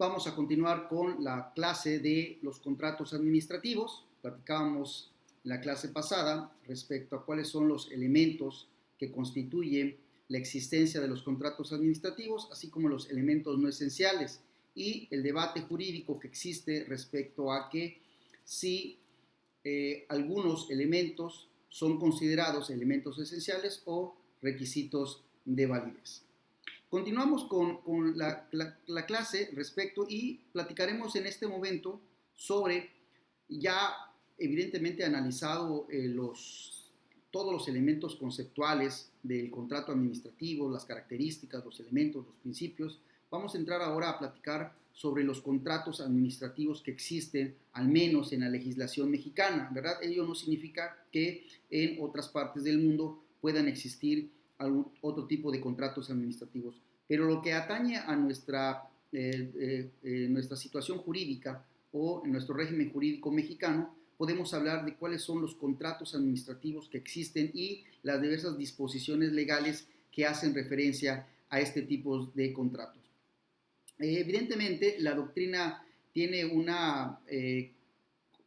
Vamos a continuar con la clase de los contratos administrativos. Platicábamos en la clase pasada respecto a cuáles son los elementos que constituyen la existencia de los contratos administrativos, así como los elementos no esenciales y el debate jurídico que existe respecto a que si algunos elementos son considerados elementos esenciales o requisitos de validez. Continuamos con la clase respecto y platicaremos en este momento sobre ya evidentemente analizado todos los elementos conceptuales del contrato administrativo, las características, los elementos, los principios. Vamos a entrar ahora a platicar sobre los contratos administrativos que existen, al menos en la legislación mexicana, ¿verdad? Ello no significa que en otras partes del mundo puedan existir algún otro tipo de contratos administrativos. Pero lo que atañe a nuestra situación jurídica o en nuestro régimen jurídico mexicano, podemos hablar de cuáles son los contratos administrativos que existen y las diversas disposiciones legales que hacen referencia a este tipo de contratos. Evidentemente, la doctrina tiene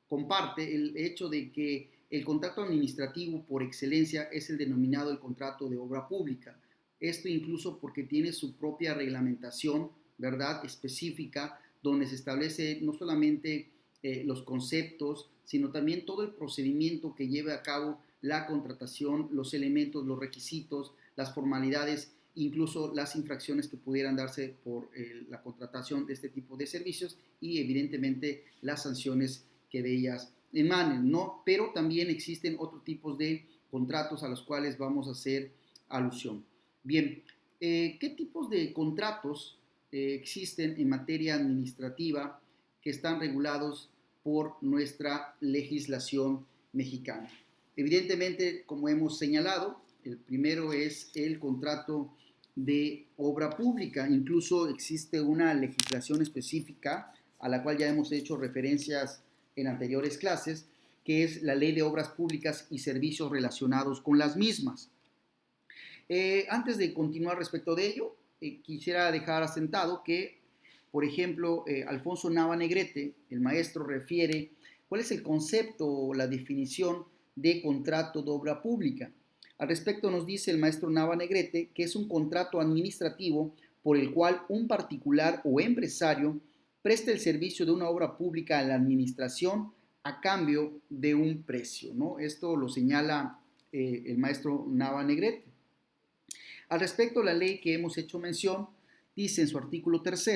comparte el hecho de que el contrato administrativo por excelencia es el denominado el contrato de obra pública. Esto incluso porque tiene su propia reglamentación, ¿verdad?, específica, donde se establece no solamente los conceptos, sino también todo el procedimiento que lleva a cabo la contratación, los elementos, los requisitos, las formalidades, incluso las infracciones que pudieran darse por la contratación de este tipo de servicios y evidentemente las sanciones que de ellas emanen, ¿no? Pero también existen otros tipos de contratos a los cuales vamos a hacer alusión. Bien, ¿qué tipos de contratos existen en materia administrativa que están regulados por nuestra legislación mexicana? Evidentemente, como hemos señalado, el primero es el contrato de obra pública. Incluso existe una legislación específica a la cual ya hemos hecho referencias en anteriores clases, que es la Ley de Obras Públicas y Servicios relacionados con las mismas. Antes de continuar respecto de ello, quisiera dejar asentado que, por ejemplo, Alfonso Nava Negrete, el maestro, refiere cuál es el concepto o la definición de contrato de obra pública. Al respecto nos dice el maestro Nava Negrete que es un contrato administrativo por el cual un particular o empresario presta el servicio de una obra pública a la administración a cambio de un precio, ¿no? Esto lo señala el maestro Nava Negrete. Al respecto, la ley que hemos hecho mención dice en su artículo 3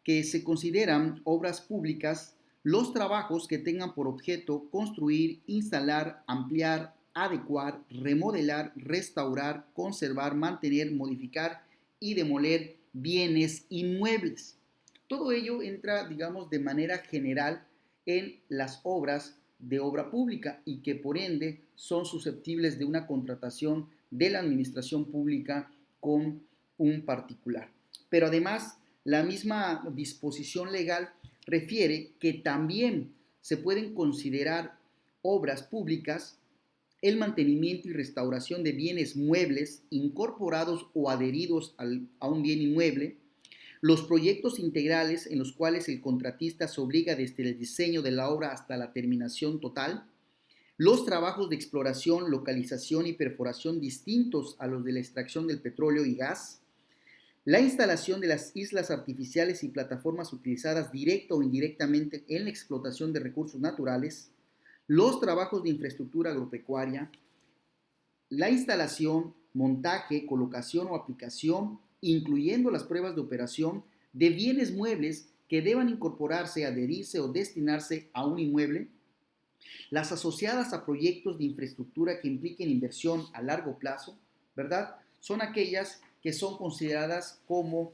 que se consideran obras públicas los trabajos que tengan por objeto construir, instalar, ampliar, adecuar, remodelar, restaurar, conservar, mantener, modificar y demoler bienes inmuebles. Todo ello entra, digamos, de manera general en las obras de obra pública y que por ende son susceptibles de una contratación de la administración pública con un particular. Pero además, la misma disposición legal refiere que también se pueden considerar obras públicas el mantenimiento y restauración de bienes muebles incorporados o adheridos a un bien inmueble, los proyectos integrales en los cuales el contratista se obliga desde el diseño de la obra hasta la terminación total, los trabajos de exploración, localización y perforación distintos a los de la extracción del petróleo y gas, la instalación de las islas artificiales y plataformas utilizadas directa o indirectamente en la explotación de recursos naturales, los trabajos de infraestructura agropecuaria, la instalación, montaje, colocación o aplicación, incluyendo las pruebas de operación de bienes muebles que deban incorporarse, adherirse o destinarse a un inmueble, las asociadas a proyectos de infraestructura que impliquen inversión a largo plazo, ¿verdad? Son aquellas que son consideradas como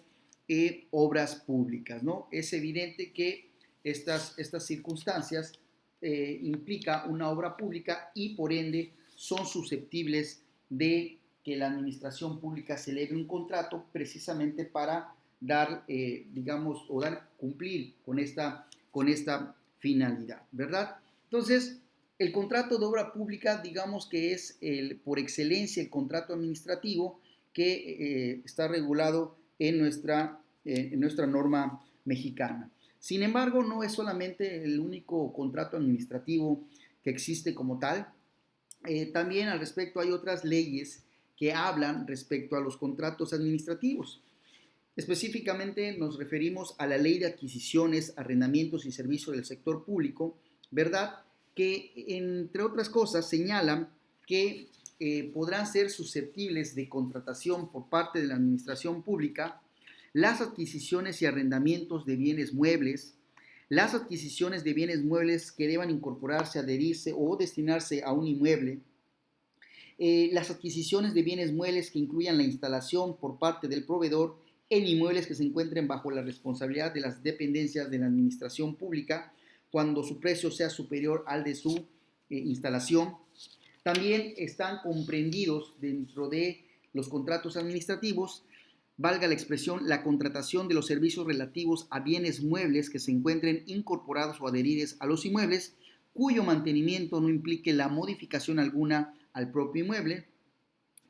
obras públicas, ¿no? Es evidente que estas circunstancias implica una obra pública y por ende son susceptibles de que la administración pública celebre un contrato precisamente para dar, digamos, o cumplir con esta finalidad, ¿verdad? Entonces, el contrato de obra pública, digamos que es por excelencia el contrato administrativo que está regulado en nuestra norma mexicana. Sin embargo, no es solamente el único contrato administrativo que existe como tal. También al respecto hay otras leyes que hablan respecto a los contratos administrativos. Específicamente nos referimos a la Ley de Adquisiciones, Arrendamientos y Servicios del Sector Público, ¿verdad? Que entre otras cosas señalan que podrán ser susceptibles de contratación por parte de la administración pública las adquisiciones y arrendamientos de bienes muebles, las adquisiciones de bienes muebles que deban incorporarse, adherirse o destinarse a un inmueble, las adquisiciones de bienes muebles que incluyan la instalación por parte del proveedor en inmuebles que se encuentren bajo la responsabilidad de las dependencias de la administración pública cuando su precio sea superior al de su instalación. También están comprendidos dentro de los contratos administrativos, valga la expresión, la contratación de los servicios relativos a bienes muebles que se encuentren incorporados o adheridos a los inmuebles, cuyo mantenimiento no implique la modificación alguna al propio inmueble.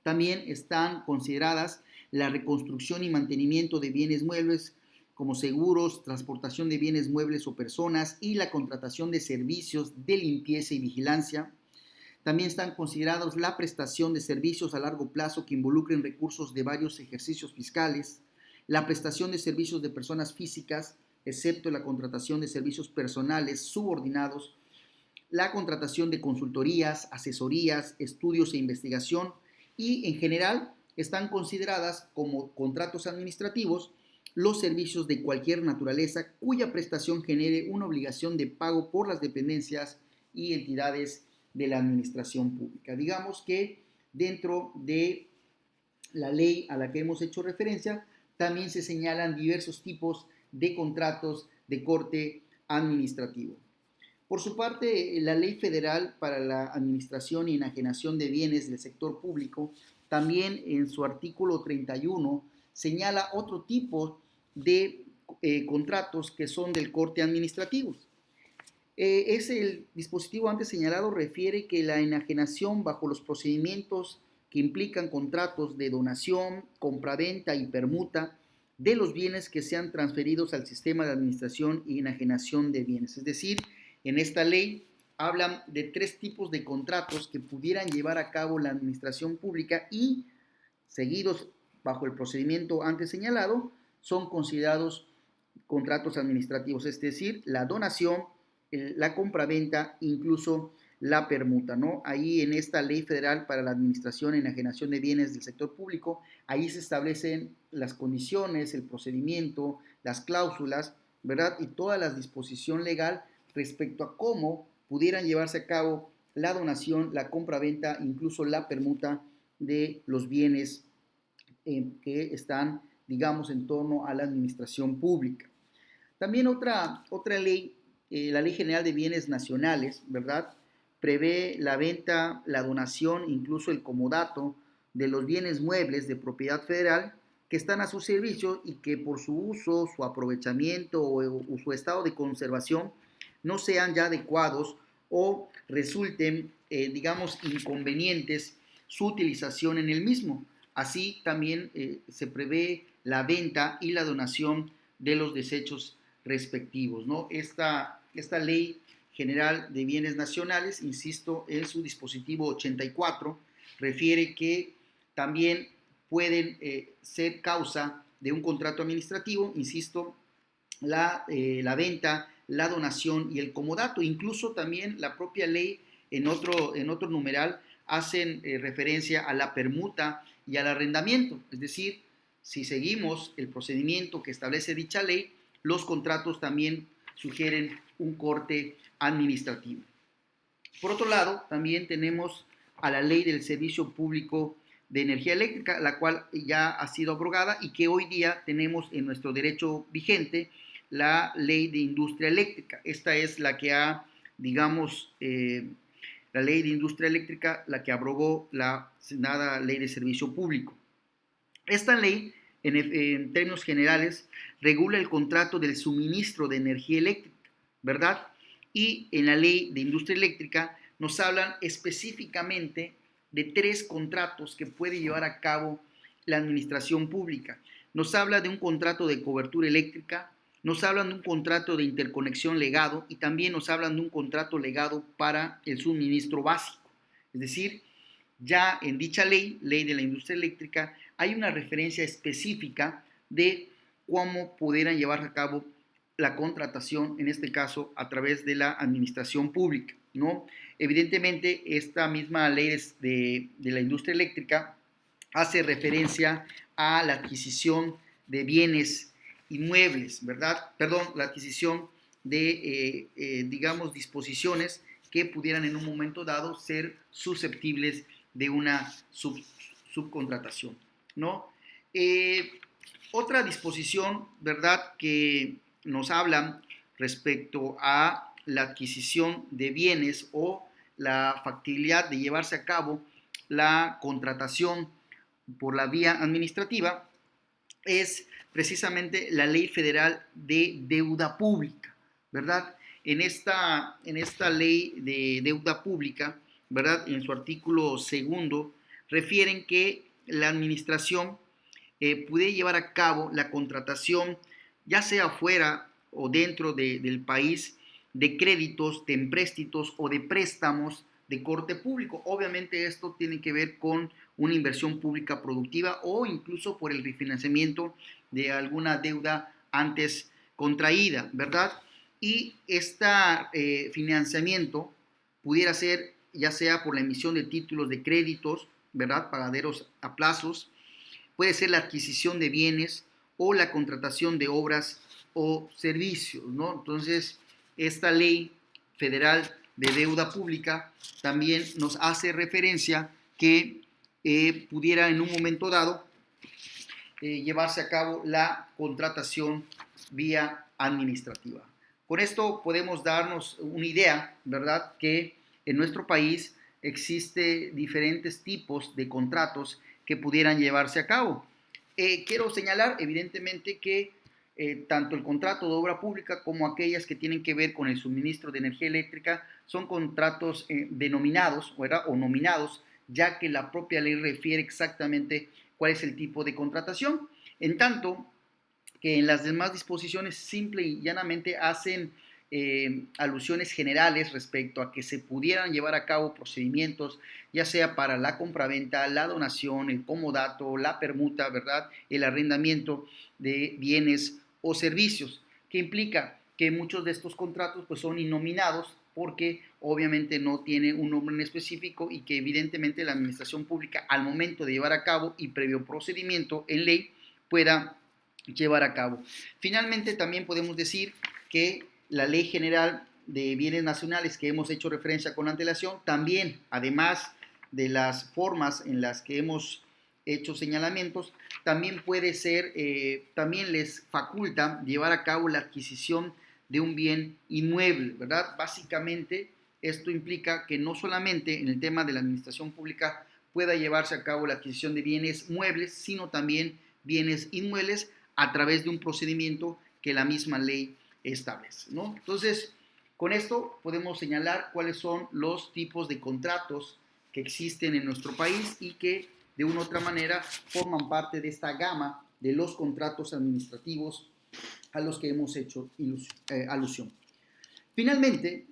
También están consideradas la reconstrucción y mantenimiento de bienes muebles como seguros, transportación de bienes muebles o personas y la contratación de servicios de limpieza y vigilancia. También están considerados la prestación de servicios a largo plazo que involucren recursos de varios ejercicios fiscales, la prestación de servicios de personas físicas, excepto la contratación de servicios personales subordinados, la contratación de consultorías, asesorías, estudios e investigación y en general están consideradas como contratos administrativos los servicios de cualquier naturaleza cuya prestación genere una obligación de pago por las dependencias y entidades de la administración pública. Digamos que dentro de la ley a la que hemos hecho referencia, también se señalan diversos tipos de contratos de corte administrativo. Por su parte, la Ley Federal para la Administración y Enajenación de Bienes del Sector Público, también en su artículo 31, señala otro tipo de contratos que son del corte administrativo. Es el dispositivo antes señalado refiere que la enajenación bajo los procedimientos que implican contratos de donación, compraventa y permuta de los bienes que sean transferidos al sistema de administración y enajenación de bienes. Es decir, en esta ley hablan de tres tipos de contratos que pudieran llevar a cabo la administración pública y, seguidos bajo el procedimiento antes señalado, son considerados contratos administrativos, es decir, la donación, la compraventa, incluso la permuta, ¿no? Ahí en esta Ley Federal para la Administración y Enajenación de Bienes del Sector Público, ahí se establecen las condiciones, el procedimiento, las cláusulas, ¿verdad? Y toda la disposición legal respecto a cómo pudieran llevarse a cabo la donación, la compraventa, incluso la permuta de los bienes que están, digamos, en torno a la administración pública. También otra ley, la Ley General de Bienes Nacionales, ¿verdad? Prevé la venta, la donación, incluso el comodato de los bienes muebles de propiedad federal que están a su servicio y que por su uso, su aprovechamiento o su estado de conservación no sean ya adecuados o resulten, digamos, inconvenientes su utilización en el mismo. Así también se prevé la venta y la donación de los desechos respectivos, ¿no? Esta ley general de bienes nacionales, insisto, en su dispositivo 84, refiere que también pueden ser causa de un contrato administrativo, insisto, la venta, la donación y el comodato. Incluso también la propia ley en otro numeral hacen referencia a la permuta y al arrendamiento. Es decir, si seguimos el procedimiento que establece dicha ley, los contratos también sugieren un corte administrativo. Por otro lado, también tenemos a la ley del Servicio Público de Energía Eléctrica, la cual ya ha sido abrogada y que hoy día tenemos en nuestro derecho vigente la ley de industria eléctrica. Esta es la que ha, digamos, la ley de industria eléctrica, la que abrogó la nada ley de servicio público. Esta ley, en términos generales, regula el contrato del suministro de energía eléctrica, ¿verdad? Y en la ley de industria eléctrica nos hablan específicamente de tres contratos que puede llevar a cabo la administración pública. Nos habla de un contrato de cobertura eléctrica, nos hablan de un contrato de interconexión legado y también nos hablan de un contrato legado para el suministro básico. Es decir, ya en dicha ley, ley de la industria eléctrica, hay una referencia específica de cómo pudieran llevar a cabo la contratación, en este caso a través de la administración pública, ¿no? Evidentemente, esta misma ley de la industria eléctrica hace referencia a la adquisición de bienes inmuebles, ¿verdad? Perdón, la adquisición de, digamos, disposiciones que pudieran en un momento dado ser susceptibles de una subcontratación, ¿no? Otra disposición, ¿verdad?, que nos hablan respecto a la adquisición de bienes o la factibilidad de llevarse a cabo la contratación por la vía administrativa es precisamente la Ley Federal de Deuda Pública, ¿verdad? En esta ley de deuda pública, ¿verdad? En su artículo segundo, refieren que la administración puede llevar a cabo la contratación, ya sea fuera o dentro del país, de créditos, de empréstitos o de préstamos de corte público. Obviamente esto tiene que ver con una inversión pública productiva o incluso por el refinanciamiento de alguna deuda antes contraída, ¿verdad? Y este financiamiento pudiera ser ya sea por la emisión de títulos de créditos, ¿verdad? Pagaderos a plazos, puede ser la adquisición de bienes o la contratación de obras o servicios, ¿no? Entonces, esta ley federal de deuda pública también nos hace referencia que pudiera en un momento dado llevarse a cabo la contratación vía administrativa. Con esto podemos darnos una idea, ¿verdad?, que en nuestro país existe diferentes tipos de contratos que pudieran llevarse a cabo. Quiero señalar, evidentemente, que tanto el contrato de obra pública como aquellas que tienen que ver con el suministro de energía eléctrica son contratos denominados, ¿verdad?, o nominados, ya que la propia ley refiere exactamente cuál es el tipo de contratación. En tanto que en las demás disposiciones simple y llanamente hacen alusiones generales respecto a que se pudieran llevar a cabo procedimientos, ya sea para la compraventa, la donación, el comodato, la permuta, ¿verdad?, el arrendamiento de bienes o servicios, que implica que muchos de estos contratos pues, son innominados porque obviamente no tiene un nombre en específico y que evidentemente la administración pública al momento de llevar a cabo y previo procedimiento en ley pueda llevar a cabo. Finalmente también podemos decir que la Ley General de Bienes Nacionales que hemos hecho referencia con antelación, también además de las formas en las que hemos hecho señalamientos, también puede ser, también les faculta llevar a cabo la adquisición de un bien inmueble, ¿verdad? Básicamente, esto implica que no solamente en el tema de la administración pública pueda llevarse a cabo la adquisición de bienes muebles, sino también bienes inmuebles a través de un procedimiento que la misma ley establece, ¿no? Entonces, con esto podemos señalar cuáles son los tipos de contratos que existen en nuestro país y que de una u otra manera forman parte de esta gama de los contratos administrativos a los que hemos hecho alusión. Finalmente,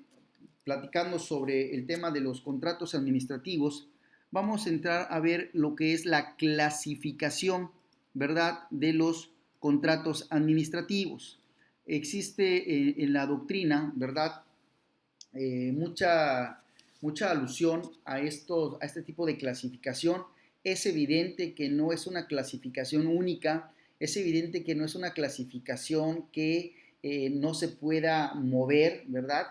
platicando sobre el tema de los contratos administrativos, vamos a entrar a ver lo que es la clasificación, ¿verdad?, de los contratos administrativos. Existe en la doctrina, ¿verdad?, mucha alusión a este tipo de clasificación. Es evidente que no es una clasificación única, es evidente que no es una clasificación que no se pueda mover, ¿verdad?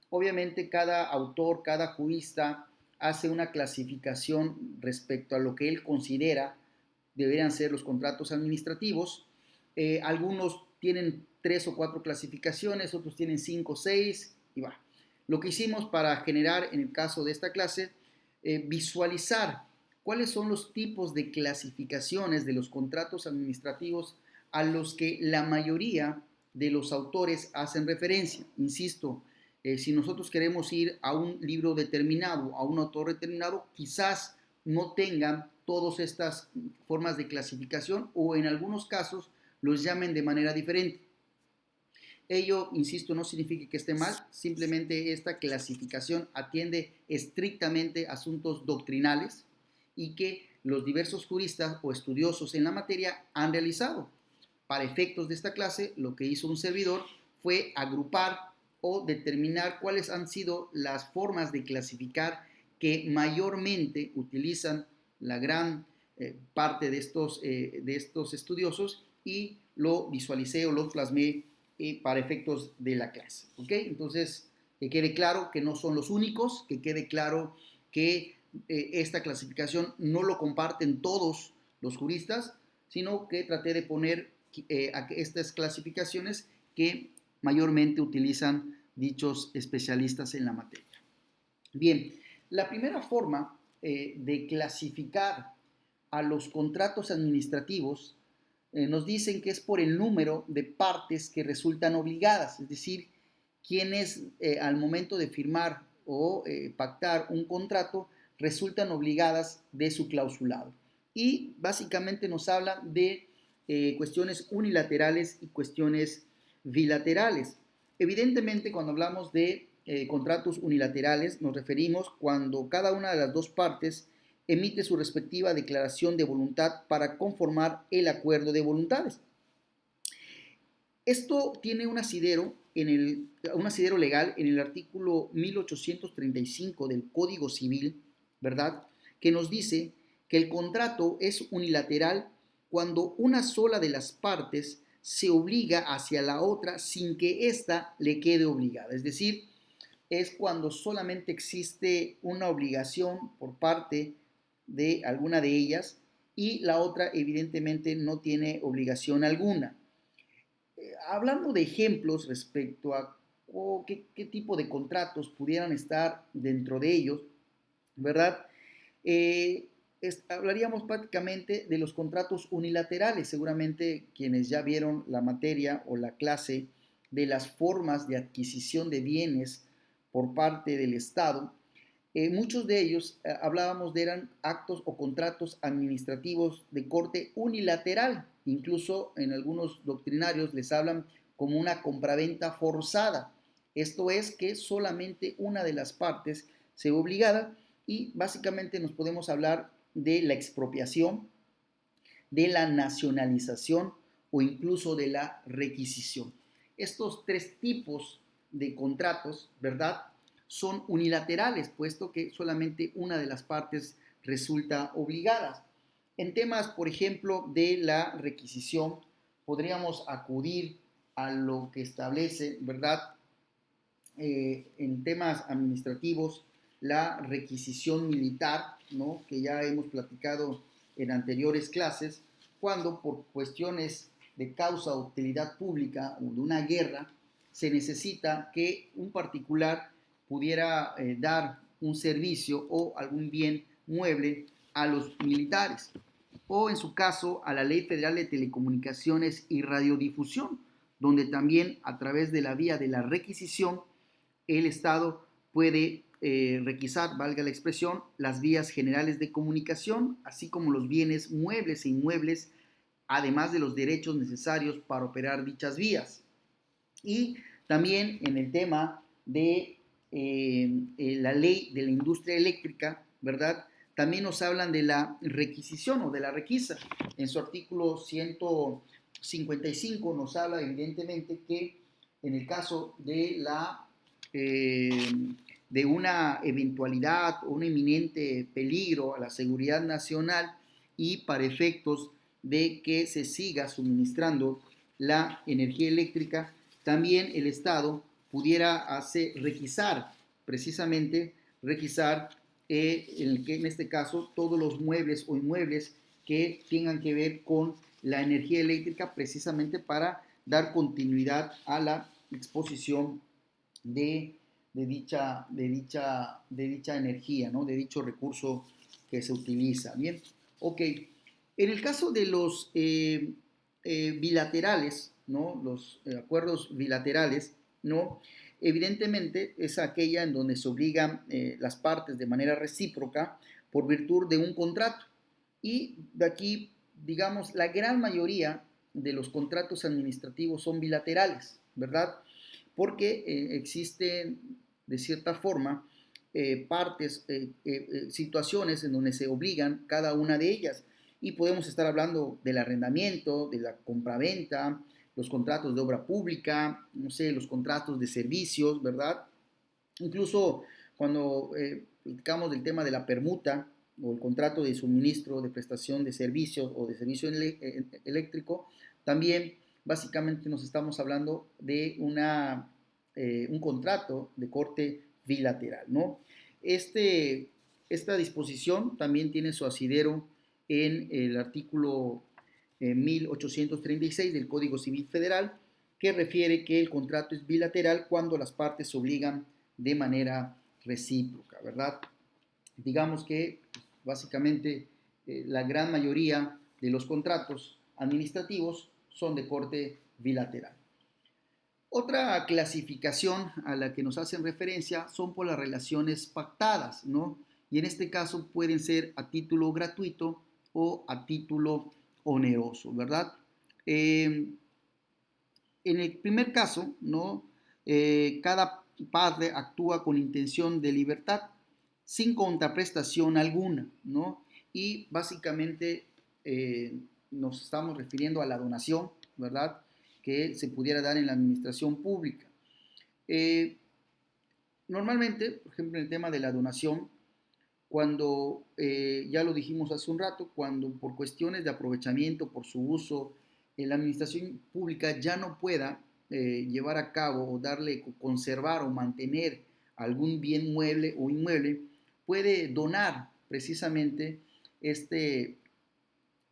Obviamente cada autor, cada jurista hace una clasificación respecto a lo que él considera deberían ser los contratos administrativos. Algunos tienen 3 o 4 clasificaciones, otros tienen 5 o 6 y va. Lo que hicimos para generar, en el caso de esta clase, visualizar cuáles son los tipos de clasificaciones de los contratos administrativos a los que la mayoría de los autores hacen referencia. Insisto, si nosotros queremos ir a un libro determinado, a un autor determinado, quizás no tengan todas estas formas de clasificación o en algunos casos los llamen de manera diferente. Ello, insisto, no significa que esté mal, simplemente esta clasificación atiende estrictamente asuntos doctrinales y que los diversos juristas o estudiosos en la materia han realizado. Para efectos de esta clase, lo que hizo un servidor fue agrupar o determinar cuáles han sido las formas de clasificar que mayormente utilizan la gran parte de estos estudiosos y lo visualicé o lo plasmé para efectos de la clase. ¿Ok? Entonces, que quede claro que no son los únicos, que quede claro que esta clasificación no lo comparten todos los juristas, sino que traté de poner estas clasificaciones que mayormente utilizan dichos especialistas en la materia. Bien, la primera forma de clasificar a los contratos administrativos nos dicen que es por el número de partes que resultan obligadas, es decir, quienes al momento de firmar o pactar un contrato resultan obligadas de su clausulado. Y básicamente nos habla de cuestiones unilaterales y cuestiones bilaterales. Evidentemente, cuando hablamos de contratos unilaterales, nos referimos cuando cada una de las dos partes emite su respectiva declaración de voluntad para conformar el acuerdo de voluntades. Esto tiene un asidero legal en el artículo 1835 del Código Civil, ¿verdad? Que nos dice que el contrato es unilateral cuando una sola de las partes se obliga hacia la otra sin que ésta le quede obligada. Es decir, es cuando solamente existe una obligación por parte de alguna de ellas y la otra evidentemente no tiene obligación alguna. Hablando de ejemplos respecto a qué tipo de contratos pudieran estar dentro de ellos, ¿verdad? Hablaríamos prácticamente de los contratos unilaterales. Seguramente quienes ya vieron la materia o la clase de las formas de adquisición de bienes por parte del Estado, muchos de ellos hablábamos de eran actos o contratos administrativos de corte unilateral. Incluso en algunos doctrinarios les hablan como una compraventa forzada. Esto es que solamente una de las partes se ve obligada y básicamente nos podemos hablar de la expropiación, de la nacionalización o incluso de la requisición. Estos tres tipos de contratos, ¿verdad?, son unilaterales, puesto que solamente una de las partes resulta obligada. En temas, por ejemplo, de la requisición, podríamos acudir a lo que establece, ¿verdad?, en temas administrativos, la requisición militar, ¿no?, que ya hemos platicado en anteriores clases, cuando por cuestiones de causa o utilidad pública o de una guerra, se necesita que un particular pudiera dar un servicio o algún bien mueble a los militares, o en su caso a la Ley Federal de Telecomunicaciones y Radiodifusión, donde también a través de la vía de la requisición el Estado puede requisar, valga la expresión, las vías generales de comunicación, así como los bienes muebles e inmuebles, además de los derechos necesarios para operar dichas vías. Y también en el tema de la ley de la industria eléctrica, ¿verdad? También nos hablan de la requisición o de la requisa. En su artículo 155 nos habla evidentemente que en el caso de de una eventualidad o un inminente peligro a la seguridad nacional y para efectos de que se siga suministrando la energía eléctrica, también el Estado pudiera requisar, precisamente requisar en este caso todos los muebles o inmuebles que tengan que ver con la energía eléctrica, precisamente para dar continuidad a la exposición de dicha energía, ¿no?, de dicho recurso que se utiliza. Bien, ok. En el caso de los bilaterales, ¿no?, los acuerdos bilaterales, ¿no?, evidentemente es aquella en donde se obligan las partes de manera recíproca por virtud de un contrato. Y de aquí, digamos, la gran mayoría de los contratos administrativos son bilaterales. ¿verdad? Porque existen, de cierta forma, situaciones en donde se obligan cada una de ellas. Y podemos estar hablando del arrendamiento, de la compraventa, los contratos de obra pública, no sé, los contratos de servicios, ¿verdad? Incluso cuando platicamos del tema de la permuta o el contrato de suministro, de prestación de servicios o de servicio eléctrico, también básicamente nos estamos hablando de un contrato de corte bilateral, ¿no? Esta disposición también tiene su asidero en el artículo 1836 del Código Civil Federal, que refiere que el contrato es bilateral cuando las partes se obligan de manera recíproca, ¿verdad? Digamos que básicamente la gran mayoría de los contratos administrativos son de corte bilateral. Otra clasificación a la que nos hacen referencia son por las relaciones pactadas, ¿no? Y en este caso pueden ser a título gratuito o a título oneroso, ¿verdad? En el primer caso, ¿no? Cada parte actúa con intención de libertad, sin contraprestación alguna, ¿no? Y básicamente nos estamos refiriendo a la donación, ¿verdad? Que se pudiera dar en la administración pública. Eh, Normalmente, por ejemplo, en el tema de la donación, cuando, ya lo dijimos hace un rato, cuando por cuestiones de aprovechamiento, por su uso, la administración pública ya no pueda llevar a cabo o darle, conservar o mantener algún bien mueble o inmueble, puede donar precisamente este,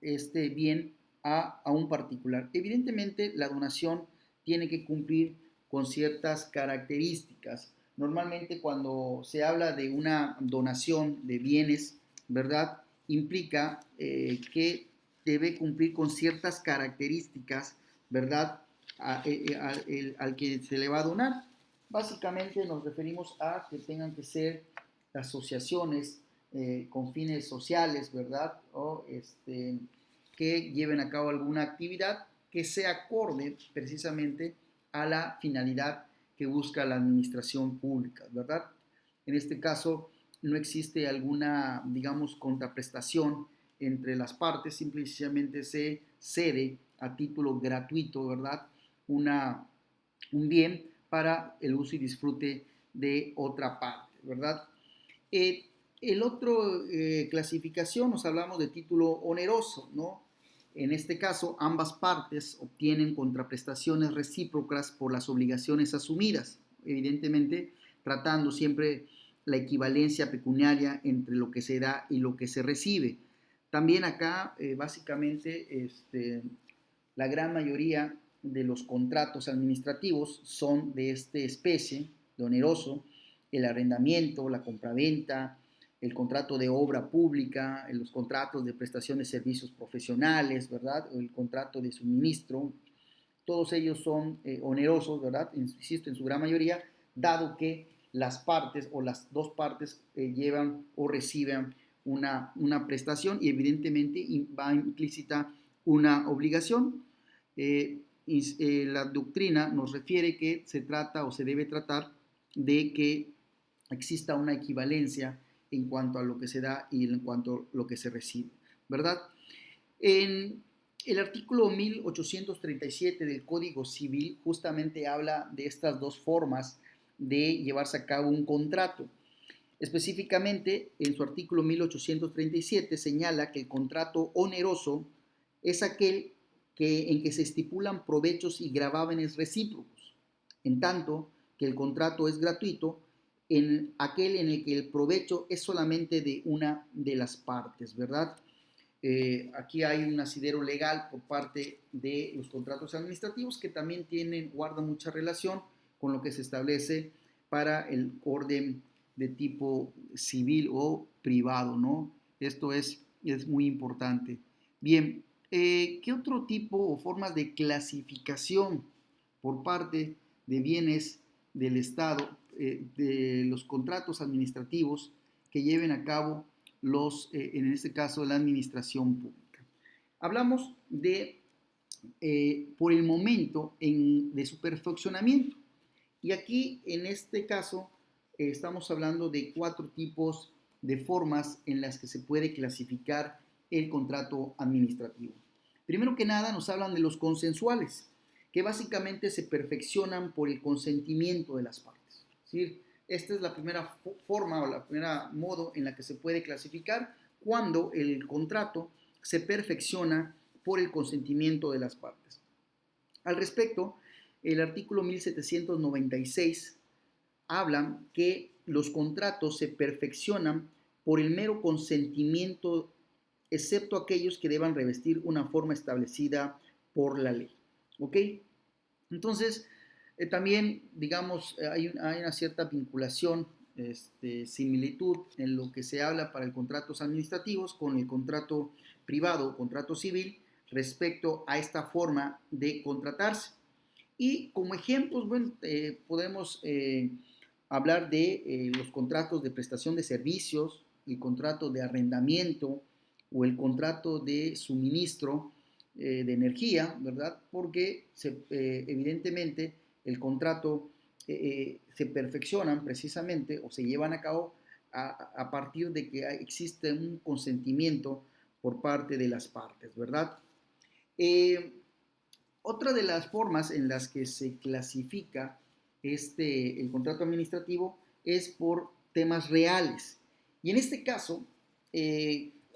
este bien a un particular. Evidentemente, la donación tiene que cumplir con ciertas características. Normalmente cuando se habla de una donación de bienes, ¿verdad? Implica que debe cumplir con ciertas características, ¿verdad? Al que se le va a donar. Básicamente nos referimos a que tengan que ser asociaciones con fines sociales, ¿verdad? O que lleven a cabo alguna actividad que sea acorde precisamente a la finalidad que busca la administración pública, ¿verdad? En este caso, no existe alguna, digamos, contraprestación entre las partes, simplemente se cede a título gratuito, ¿verdad? Un bien para el uso y disfrute de otra parte, ¿verdad? El otro clasificación nos hablamos de título oneroso, ¿no? En este caso, ambas partes obtienen contraprestaciones recíprocas por las obligaciones asumidas, evidentemente tratando siempre la equivalencia pecuniaria entre lo que se da y lo que se recibe. También acá, básicamente, la gran mayoría de los contratos administrativos son de esta especie, de oneroso, el arrendamiento, la compraventa, el contrato de obra pública, los contratos de prestación de servicios profesionales, ¿verdad? O el contrato de suministro, todos ellos son onerosos, ¿verdad? Insisto, en su gran mayoría, dado que las partes o las dos partes llevan o reciben una prestación y evidentemente va implícita una obligación. La doctrina nos refiere que se trata o se debe tratar de que exista una equivalencia en cuanto a lo que se da y en cuanto a lo que se recibe, ¿verdad? En el artículo 1837 del Código Civil justamente habla de estas dos formas de llevarse a cabo un contrato. Específicamente, en su artículo 1837 señala que el contrato oneroso es aquel en que se estipulan provechos y gravámenes recíprocos, en tanto que el contrato es gratuito en aquel en el que el provecho es solamente de una de las partes, ¿verdad? Aquí hay un asidero legal por parte de los contratos administrativos que también guardan mucha relación con lo que se establece para el orden de tipo civil o privado, ¿no? Esto es muy importante. Bien, ¿qué otro tipo o formas de clasificación por parte de bienes del Estado, de los contratos administrativos que lleven a cabo en este caso, la administración pública? Hablamos de por el momento de su perfeccionamiento. Y aquí, en este caso, estamos hablando de 4 tipos de formas en las que se puede clasificar el contrato administrativo. Primero que nada, nos hablan de los consensuales, que básicamente se perfeccionan por el consentimiento de las partes. Es decir, esta es la primera forma o la primera modo en la que se puede clasificar cuando el contrato se perfecciona por el consentimiento de las partes. Al respecto, el artículo 1796 habla que los contratos se perfeccionan por el mero consentimiento, excepto aquellos que deban revestir una forma establecida por la ley. ¿Ok? Entonces, también, digamos, hay una cierta vinculación, similitud en lo que se habla para los contratos administrativos con el contrato privado, contrato civil, respecto a esta forma de contratarse. Y como ejemplos, bueno, podemos hablar de los contratos de prestación de servicios, el contrato de arrendamiento o el contrato de suministro de energía, ¿verdad? Porque evidentemente el contrato se perfeccionan precisamente o se llevan a cabo a partir de que existe un consentimiento por parte de las partes, ¿verdad? Eh, Otra de las formas en las que se clasifica el contrato administrativo es por temas reales. Y en este caso,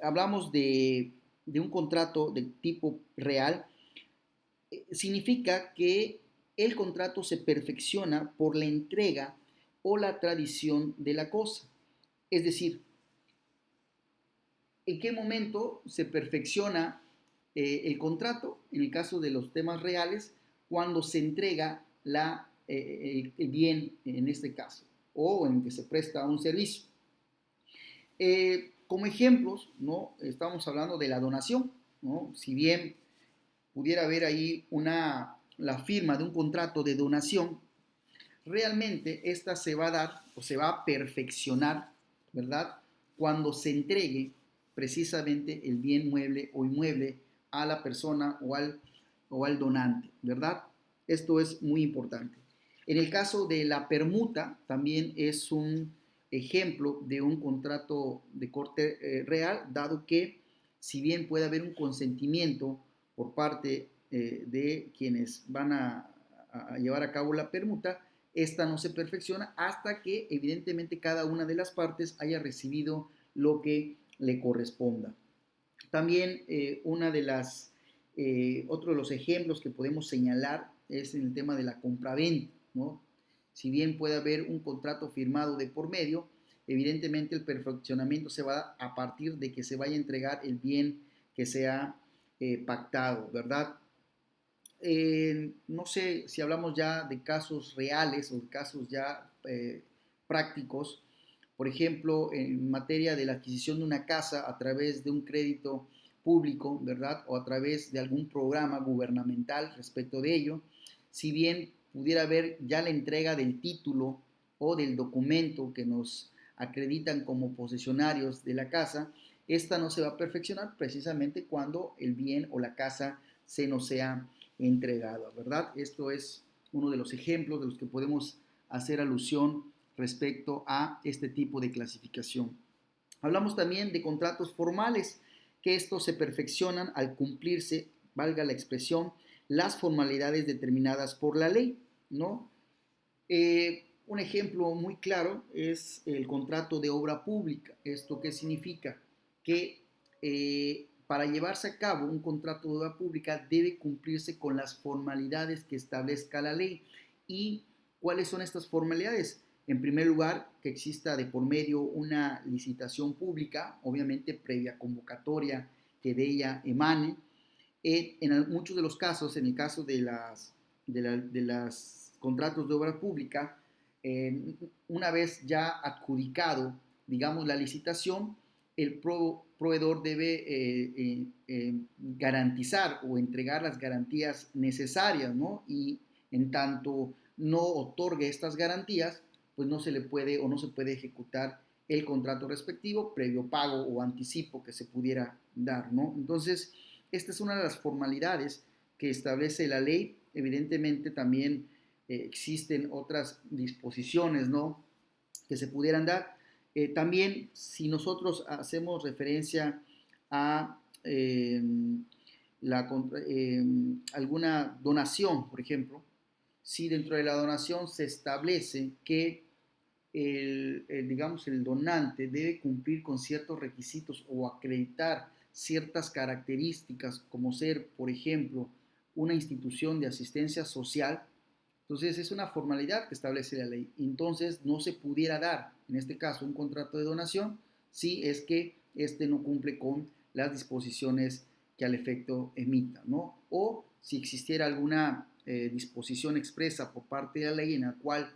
hablamos de un contrato de tipo real. Significa que el contrato se perfecciona por la entrega o la tradición de la cosa. Es decir, ¿en qué momento se perfecciona el contrato? En el caso de los temas reales, cuando se entrega el bien en este caso, o en que se presta un servicio. Como ejemplos, ¿no? Estamos hablando de la donación, ¿no? Si bien pudiera haber ahí la firma de un contrato de donación, realmente esta se va a dar o se va a perfeccionar, ¿verdad? Cuando se entregue precisamente el bien mueble o inmueble a la persona o al donante, ¿verdad? Esto es muy importante. En el caso de la permuta, también es un ejemplo de un contrato de corte real, dado que si bien puede haber un consentimiento por parte de quienes van a llevar a cabo la permuta, esta no se perfecciona hasta que evidentemente cada una de las partes haya recibido lo que le corresponda. También otro de los ejemplos que podemos señalar es en el tema de la compraventa, ¿no? Si bien puede haber un contrato firmado de por medio, evidentemente el perfeccionamiento se va a partir de que se vaya a entregar el bien que se ha pactado, ¿verdad? No sé si hablamos ya de casos reales o de casos ya prácticos, por ejemplo, en materia de la adquisición de una casa a través de un crédito público, ¿verdad? O a través de algún programa gubernamental respecto de ello, si bien pudiera haber ya la entrega del título o del documento que nos acreditan como posesionarios de la casa, esta no se va a perfeccionar precisamente cuando el bien o la casa se nos sea entregado, ¿verdad? Esto es uno de los ejemplos de los que podemos hacer alusión respecto a este tipo de clasificación. Hablamos también de contratos formales, que estos se perfeccionan al cumplirse, valga la expresión, las formalidades determinadas por la ley, ¿no? Un ejemplo muy claro es el contrato de obra pública. ¿Esto qué significa? Que para llevarse a cabo un contrato de obra pública debe cumplirse con las formalidades que establezca la ley. ¿Y cuáles son estas formalidades? En primer lugar, que exista de por medio una licitación pública, obviamente previa convocatoria que de ella emane. En muchos de los casos, en el caso de las contratos de obra pública, una vez ya adjudicado, digamos, la licitación, el proveedor debe garantizar o entregar las garantías necesarias, ¿no? Y en tanto no otorgue estas garantías, pues no se le puede o no se puede ejecutar el contrato respectivo previo pago o anticipo que se pudiera dar, ¿no? Entonces, esta es una de las formalidades que establece la ley. Evidentemente también existen otras disposiciones, ¿no?, que se pudieran dar. También, si nosotros hacemos referencia a la, alguna donación, por ejemplo, si dentro de la donación se establece que digamos, el donante debe cumplir con ciertos requisitos o acreditar ciertas características, como ser, por ejemplo, una institución de asistencia social, entonces es una formalidad que establece la ley. Entonces no se pudiera dar, en este caso, un contrato de donación si es que este no cumple con las disposiciones que al efecto emita, ¿no? O si existiera alguna disposición expresa por parte de la ley en la cual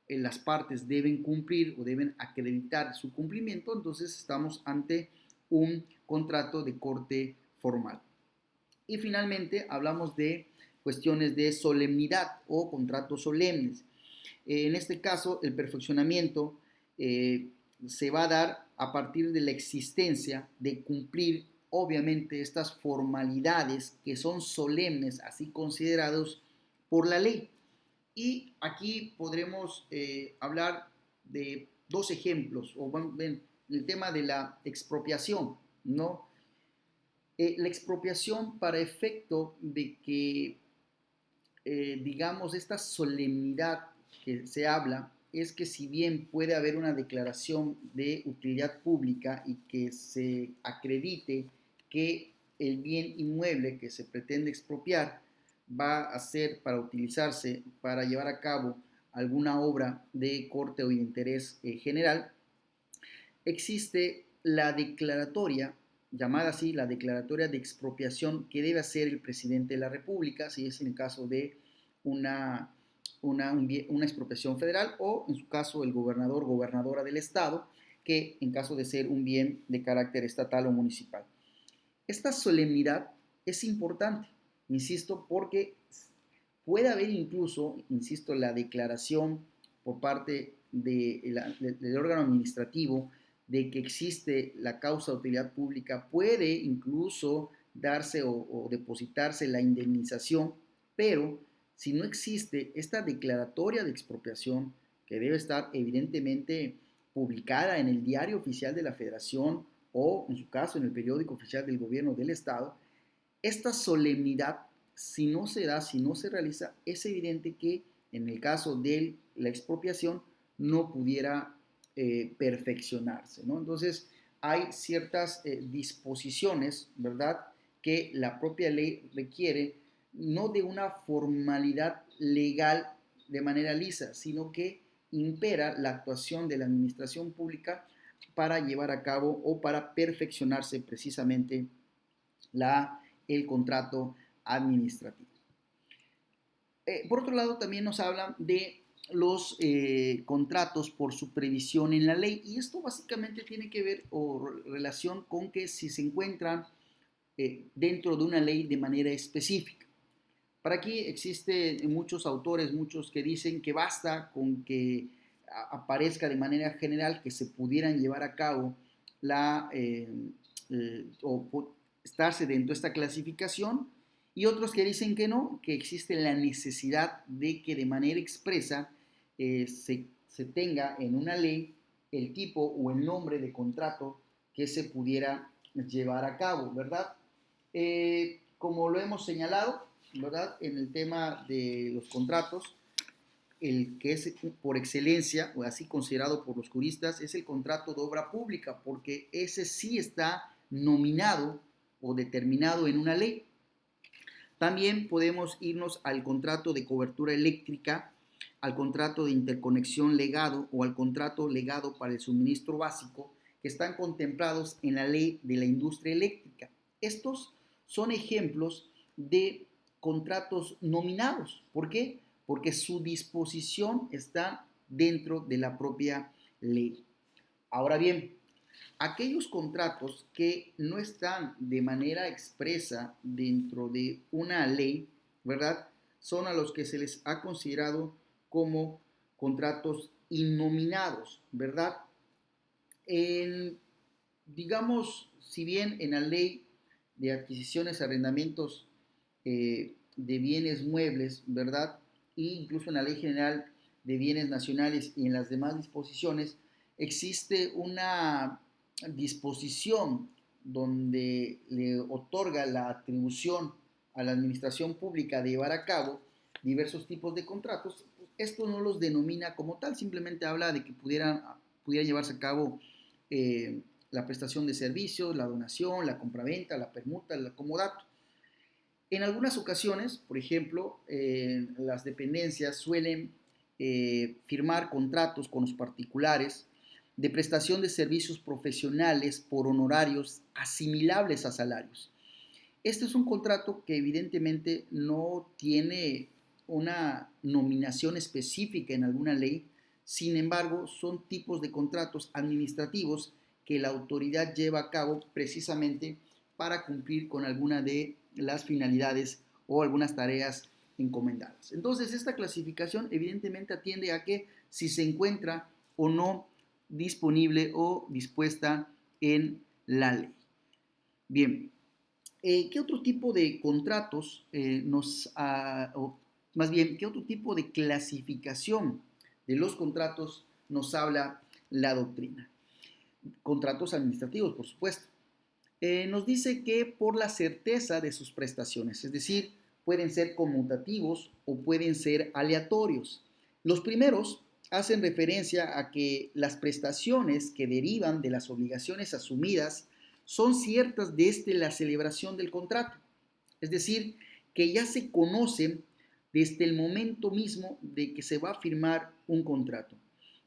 las partes deben cumplir o deben acreditar su cumplimiento, entonces estamos ante un contrato de corte formal. Y finalmente hablamos de cuestiones de solemnidad o contratos solemnes. En este caso, el perfeccionamiento se va a dar a partir de la existencia de cumplir, obviamente, estas formalidades que son solemnes, así considerados por la ley. Y aquí podremos hablar de dos ejemplos, o ven, el tema de la expropiación, ¿no? La expropiación para efecto de que, digamos, esta solemnidad que se habla es que si bien puede haber una declaración de utilidad pública y que se acredite que el bien inmueble que se pretende expropiar va a ser para utilizarse para llevar a cabo alguna obra de corte o de interés general, existe la declaratoria, llamada así, la declaratoria de expropiación que debe hacer el presidente de la República, si es en el caso de una expropiación federal, o en su caso el gobernador, gobernadora del estado, que en caso de ser un bien de carácter estatal o municipal. Esta solemnidad es importante, insisto, porque puede haber incluso, insisto, la declaración por parte del órgano administrativo de que existe la causa de utilidad pública, puede incluso darse o depositarse la indemnización, pero si no existe esta declaratoria de expropiación, que debe estar evidentemente publicada en el Diario Oficial de la Federación o, en su caso, en el periódico oficial del gobierno del Estado, esta solemnidad, si no se da, si no se realiza, es evidente que en el caso de la expropiación no pudiera perfeccionarse, ¿no? Entonces, hay ciertas disposiciones, ¿verdad?, que la propia ley requiere, no de una formalidad legal de manera lisa, sino que impera la actuación de la administración pública para llevar a cabo o para perfeccionarse precisamente el contrato administrativo. Por otro lado, también nos hablan de los contratos por su previsión en la ley, y esto básicamente tiene que ver o relación con que si se encuentran dentro de una ley de manera específica. Para aquí existen muchos autores, muchos que dicen que basta con que aparezca de manera general que se pudieran llevar a cabo o estarse dentro de esta clasificación, y otros que dicen que no, que existe la necesidad de que de manera expresa se tenga en una ley el tipo o el nombre de contrato que se pudiera llevar a cabo, ¿verdad? Como lo hemos señalado, ¿verdad?, en el tema de los contratos, el que es por excelencia, o así considerado por los juristas, es el contrato de obra pública, porque ese sí está nominado o determinado en una ley. También podemos irnos al contrato de cobertura eléctrica, al contrato de interconexión legado o al contrato legado para el suministro básico, que están contemplados en la ley de la industria eléctrica. Estos son ejemplos de contratos nominados. ¿Por qué? Porque su disposición está dentro de la propia ley. Ahora bien, aquellos contratos que no están de manera expresa dentro de una ley, ¿verdad?, son a los que se les ha considerado como contratos innominados, ¿verdad? Digamos, si bien en la ley de adquisiciones, arrendamientos de bienes muebles, ¿verdad? E incluso en la Ley General de Bienes Nacionales y en las demás disposiciones, existe una disposición donde le otorga la atribución a la administración pública de llevar a cabo diversos tipos de contratos. Esto no los denomina como tal, simplemente habla de que pudiera llevarse a cabo la prestación de servicios, la donación, la compraventa, la permuta, el comodato. En algunas ocasiones, por ejemplo, las dependencias suelen firmar contratos con los particulares de prestación de servicios profesionales por honorarios asimilables a salarios. Este es un contrato que evidentemente no tiene una nominación específica en alguna ley, sin embargo, son tipos de contratos administrativos que la autoridad lleva a cabo precisamente para cumplir con alguna de las finalidades o algunas tareas encomendadas. Entonces, esta clasificación evidentemente atiende a que si se encuentra o no disponible o dispuesta en la ley. Bien, ¿qué otro tipo de contratos o más bien, qué otro tipo de clasificación de los contratos nos habla la doctrina? Contratos administrativos, por supuesto. Nos dice que por la certeza de sus prestaciones, es decir, pueden ser conmutativos o pueden ser aleatorios. Los primeros hacen referencia a que las prestaciones que derivan de las obligaciones asumidas son ciertas desde la celebración del contrato, es decir, que ya se conocen desde el momento mismo de que se va a firmar un contrato.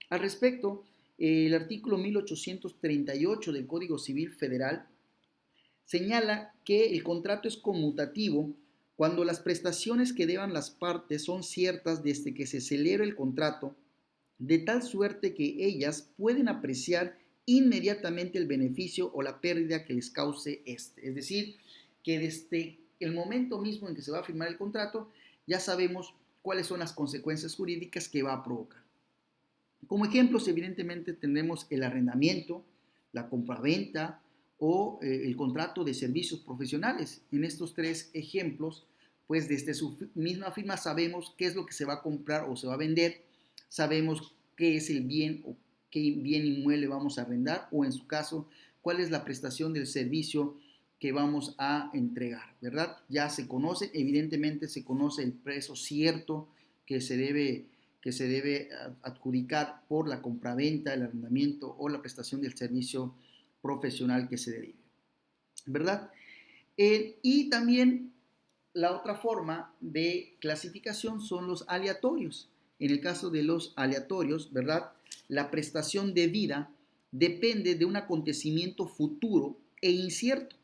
Al respecto, el artículo 1838 del Código Civil Federal señala que el contrato es conmutativo cuando las prestaciones que deban las partes son ciertas desde que se celebra el contrato, de tal suerte que ellas pueden apreciar inmediatamente el beneficio o la pérdida que les cause este. Es decir, que desde el momento mismo en que se va a firmar el contrato, ya sabemos cuáles son las consecuencias jurídicas que va a provocar. Como ejemplos, evidentemente, tenemos el arrendamiento, la compraventa o el contrato de servicios profesionales. En estos tres ejemplos, pues desde su misma firma sabemos qué es lo que se va a comprar o se va a vender, sabemos qué es el bien o qué bien inmueble vamos a arrendar o en su caso, cuál es la prestación del servicio que vamos a entregar, ¿verdad? Ya se conoce, evidentemente se conoce el precio cierto que se debe adjudicar por la compraventa, el arrendamiento o la prestación del servicio profesional que se derive, ¿verdad? Y también la otra forma de clasificación son los aleatorios. En el caso de los aleatorios, ¿verdad? La prestación debida depende de un acontecimiento futuro e incierto,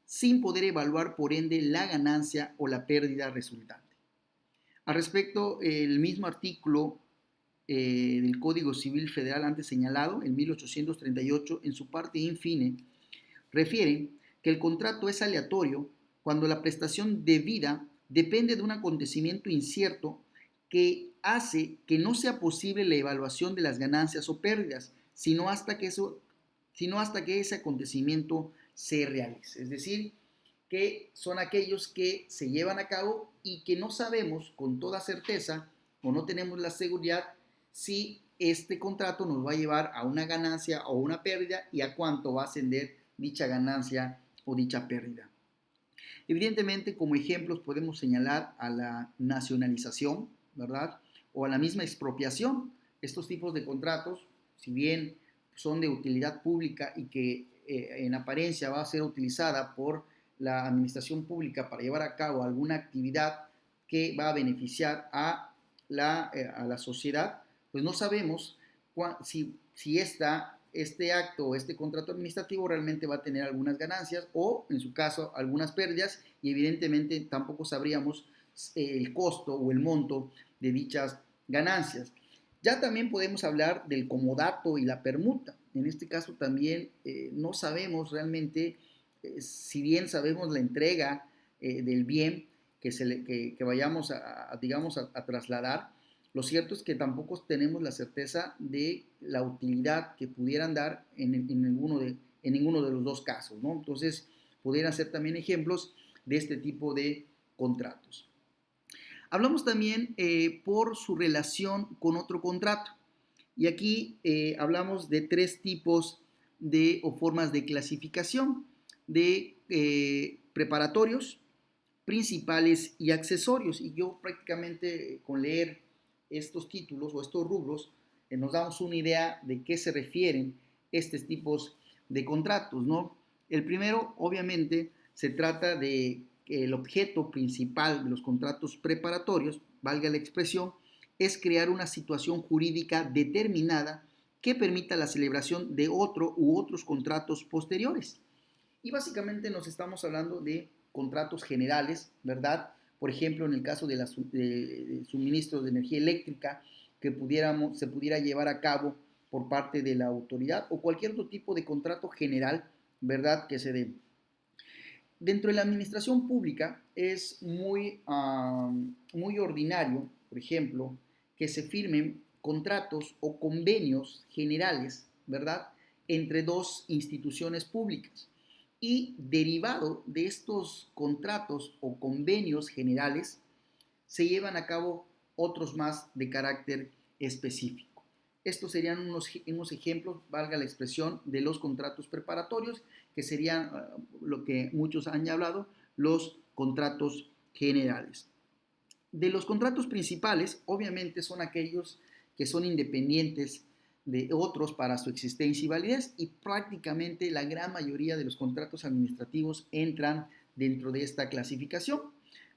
sin poder evaluar por ende la ganancia o la pérdida resultante. Al respecto, el mismo artículo del Código Civil Federal antes señalado, en 1838, en su parte infine, refiere que el contrato es aleatorio cuando la prestación debida depende de un acontecimiento incierto que hace que no sea posible la evaluación de las ganancias o pérdidas, sino hasta que ese acontecimiento se realice. Es decir, que son aquellos que se llevan a cabo y que no sabemos con toda certeza o no tenemos la seguridad si este contrato nos va a llevar a una ganancia o una pérdida y a cuánto va a ascender dicha ganancia o dicha pérdida. Evidentemente, como ejemplos podemos señalar a la nacionalización, ¿verdad? O a la misma expropiación. Estos tipos de contratos, si bien son de utilidad pública y que en apariencia va a ser utilizada por la administración pública para llevar a cabo alguna actividad que va a beneficiar a la sociedad, pues no sabemos si este acto o este contrato administrativo realmente va a tener algunas ganancias o, en su caso, algunas pérdidas y evidentemente tampoco sabríamos el costo o el monto de dichas ganancias. Ya también podemos hablar del comodato y la permuta. En este caso también no sabemos realmente, si bien sabemos la entrega del bien que vayamos digamos, a trasladar, lo cierto es que tampoco tenemos la certeza de la utilidad que pudieran dar en ninguno de los dos casos, ¿no? Entonces, pudieran ser también ejemplos de este tipo de contratos. Hablamos también por su relación con otro contrato. Y aquí hablamos de tres tipos de o formas de clasificación de preparatorios, principales y accesorios. Y yo prácticamente con leer estos títulos o estos rubros nos damos una idea de qué se refieren estos tipos de contratos, ¿no? El primero, obviamente, se trata de que el objeto principal de los contratos preparatorios, valga la expresión, es crear una situación jurídica determinada que permita la celebración de otro u otros contratos posteriores. Y básicamente nos estamos hablando de contratos generales, ¿verdad? Por ejemplo, en el caso de suministro de energía eléctrica que se pudiera llevar a cabo por parte de la autoridad o cualquier otro tipo de contrato general, ¿verdad? Que se dé. Dentro de la administración pública es muy ordinario, por ejemplo, que se firmen contratos o convenios generales, ¿verdad?, entre dos instituciones públicas. Y derivado de estos contratos o convenios generales, se llevan a cabo otros más de carácter específico. Estos serían unos ejemplos, valga la expresión, de los contratos preparatorios, que serían lo que muchos han hablado, los contratos generales. De los contratos principales, obviamente son aquellos que son independientes de otros para su existencia y validez, y prácticamente la gran mayoría de los contratos administrativos entran dentro de esta clasificación.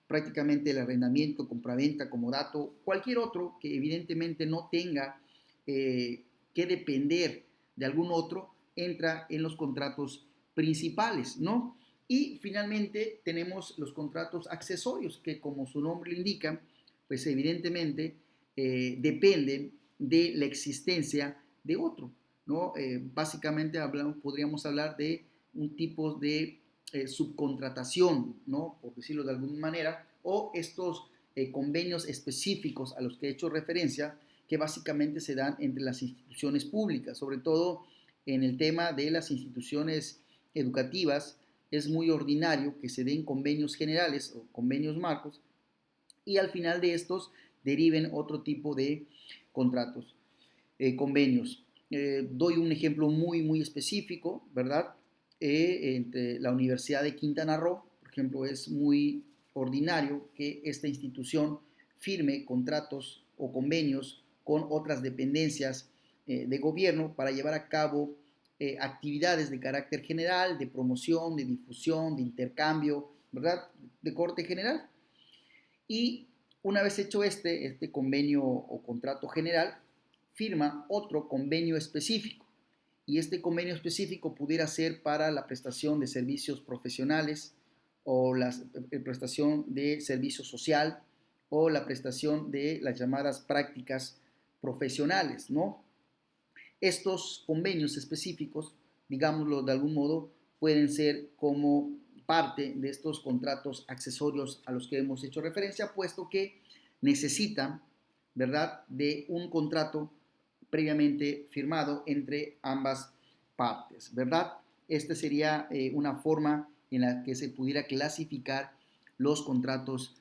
Prácticamente el arrendamiento, compraventa, comodato, cualquier otro que evidentemente no tenga que depender de algún otro, entra en los contratos principales, ¿no? Y finalmente tenemos los contratos accesorios, que como su nombre lo indica, pues evidentemente dependen de la existencia de otro, ¿no? Básicamente podríamos hablar de un tipo de subcontratación, ¿no? Por decirlo de alguna manera, o estos convenios específicos a los que he hecho referencia, que básicamente se dan entre las instituciones públicas, sobre todo en el tema de las instituciones educativas. Es muy ordinario que se den convenios generales o convenios marcos y al final de estos deriven otro tipo de contratos, convenios. Doy un ejemplo muy específico, ¿verdad? Entre la Universidad de Quintana Roo, por ejemplo, es muy ordinario que esta institución firme contratos o convenios con otras dependencias de gobierno para llevar a cabo actividades de carácter general, de promoción, de difusión, de intercambio, ¿verdad? De corte general. Y una vez hecho este convenio o contrato general, firma otro convenio específico. Y este convenio específico pudiera ser para la prestación de servicios profesionales o la prestación de servicio social o la prestación de las llamadas prácticas profesionales, ¿no? Estos convenios específicos, digámoslo de algún modo, pueden ser como parte de estos contratos accesorios a los que hemos hecho referencia, puesto que necesitan, ¿verdad?, de un contrato previamente firmado entre ambas partes, ¿verdad? Esta sería una forma en la que se pudiera clasificar los contratos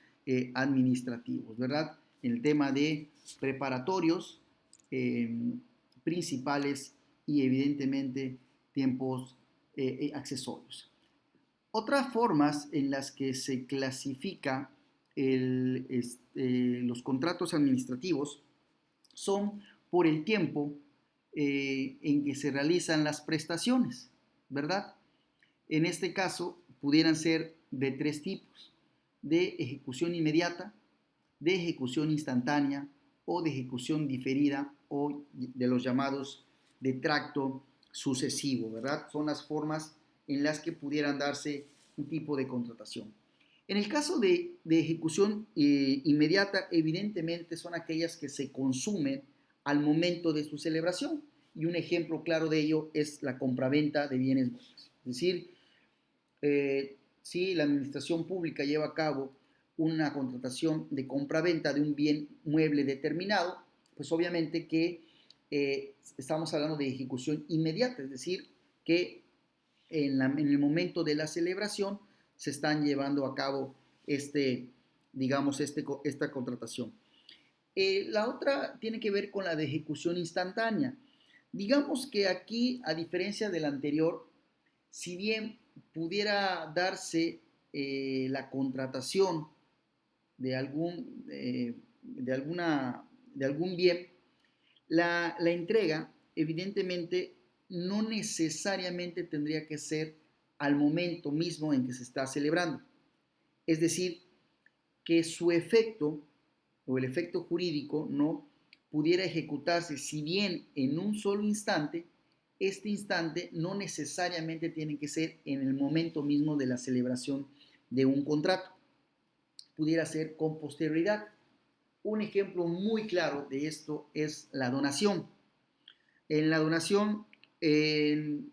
administrativos, ¿verdad? En el tema de preparatorios, principales y evidentemente tiempos accesorios. Otras formas en las que se clasifica los contratos administrativos son por el tiempo en que se realizan las prestaciones, ¿verdad? En este caso, pudieran ser de tres tipos: de ejecución inmediata, de ejecución instantánea o de ejecución diferida, o de los llamados de tracto sucesivo, ¿verdad? Son las formas en las que pudieran darse un tipo de contratación. En el caso de ejecución inmediata, evidentemente son aquellas que se consumen al momento de su celebración. Y un ejemplo claro de ello es la compraventa de bienes muebles. Es decir, si la administración pública lleva a cabo una contratación de compraventa de un bien mueble determinado, pues obviamente que estamos hablando de ejecución inmediata, es decir, que en el momento de la celebración se están llevando a cabo digamos, esta contratación. La otra tiene que ver con la de ejecución instantánea. Digamos que aquí, a diferencia del anterior, si bien pudiera darse la contratación de de algún bien, la entrega evidentemente no necesariamente tendría que ser al momento mismo en que se está celebrando. Es decir, que su efecto o el efecto jurídico no pudiera ejecutarse, si bien en un solo instante, este instante no necesariamente tiene que ser en el momento mismo de la celebración de un contrato, pudiera ser con posterioridad. Un ejemplo muy claro de esto es la donación. En la donación, en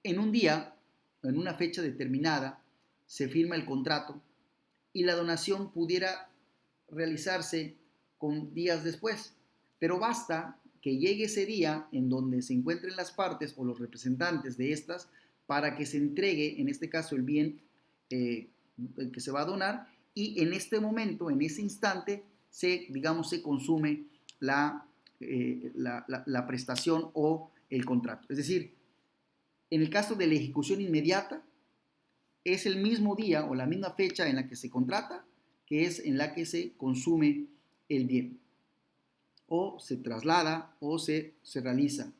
un día, en una fecha determinada, se firma el contrato y la donación pudiera realizarse con días después. Pero basta que llegue ese día en donde se encuentren las partes o los representantes de estas para que se entregue, en este caso, el bien que se va a donar y en este momento, en ese instante, digamos, se consume la prestación o el contrato. Es decir, en el caso de la ejecución inmediata, es el mismo día o la misma fecha en la que se contrata, que es en la que se consume el bien, o se traslada o se realiza.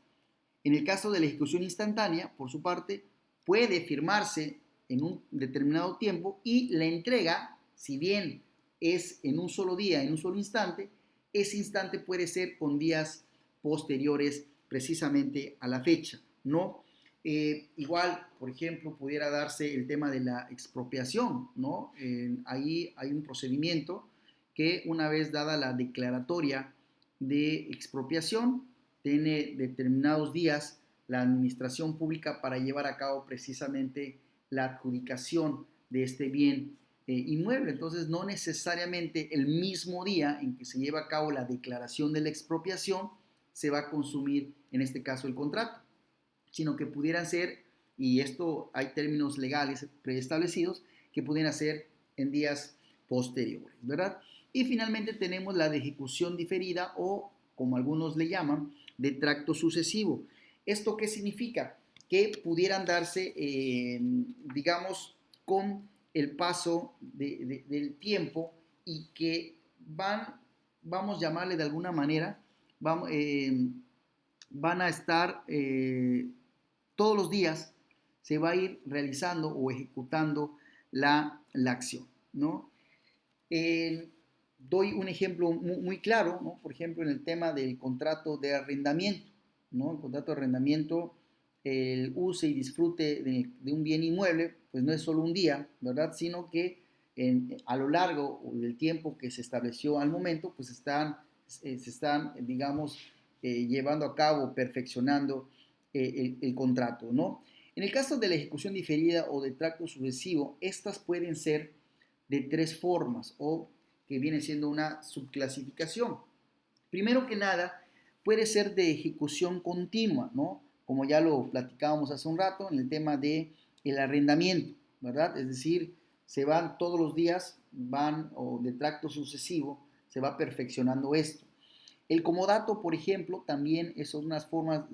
En el caso de la ejecución instantánea, por su parte, puede firmarse en un determinado tiempo y la entrega, si bien es en un solo día, en un solo instante, ese instante puede ser con días posteriores precisamente a la fecha, ¿no? Igual, por ejemplo, pudiera darse el tema de la expropiación, ¿no? Ahí hay un procedimiento que una vez dada la declaratoria de expropiación, tiene determinados días la administración pública para llevar a cabo precisamente la adjudicación de este bien inmueble. Entonces, no necesariamente el mismo día en que se lleva a cabo la declaración de la expropiación se va a consumir, en este caso, el contrato, sino que pudieran ser, y esto hay términos legales preestablecidos, que pudieran ser en días posteriores, ¿verdad? Y finalmente tenemos la de ejecución diferida o, como algunos le llaman, de tracto sucesivo. ¿Esto qué significa? Que pudieran darse, digamos, con el paso del tiempo y que vamos a llamarle de alguna manera, van a estar todos los días, se va a ir realizando o ejecutando la acción, ¿no? Doy un ejemplo muy claro, ¿no? Por ejemplo, en el tema del contrato de arrendamiento, ¿no? El contrato de arrendamiento, el use y disfrute de un bien inmueble, pues no es solo un día, ¿verdad? Sino que a lo largo del tiempo que se estableció al momento, pues se están, digamos, llevando a cabo, perfeccionando el contrato, ¿no? En el caso de la ejecución diferida o de tracto sucesivo, estas pueden ser de tres formas o que viene siendo una subclasificación. Primero que nada, puede ser de ejecución continua, ¿no? Como ya lo platicábamos hace un rato en el tema de el arrendamiento, ¿verdad? Es decir, se van todos los días, o de tracto sucesivo, se va perfeccionando esto. El comodato, por ejemplo, también son unas formas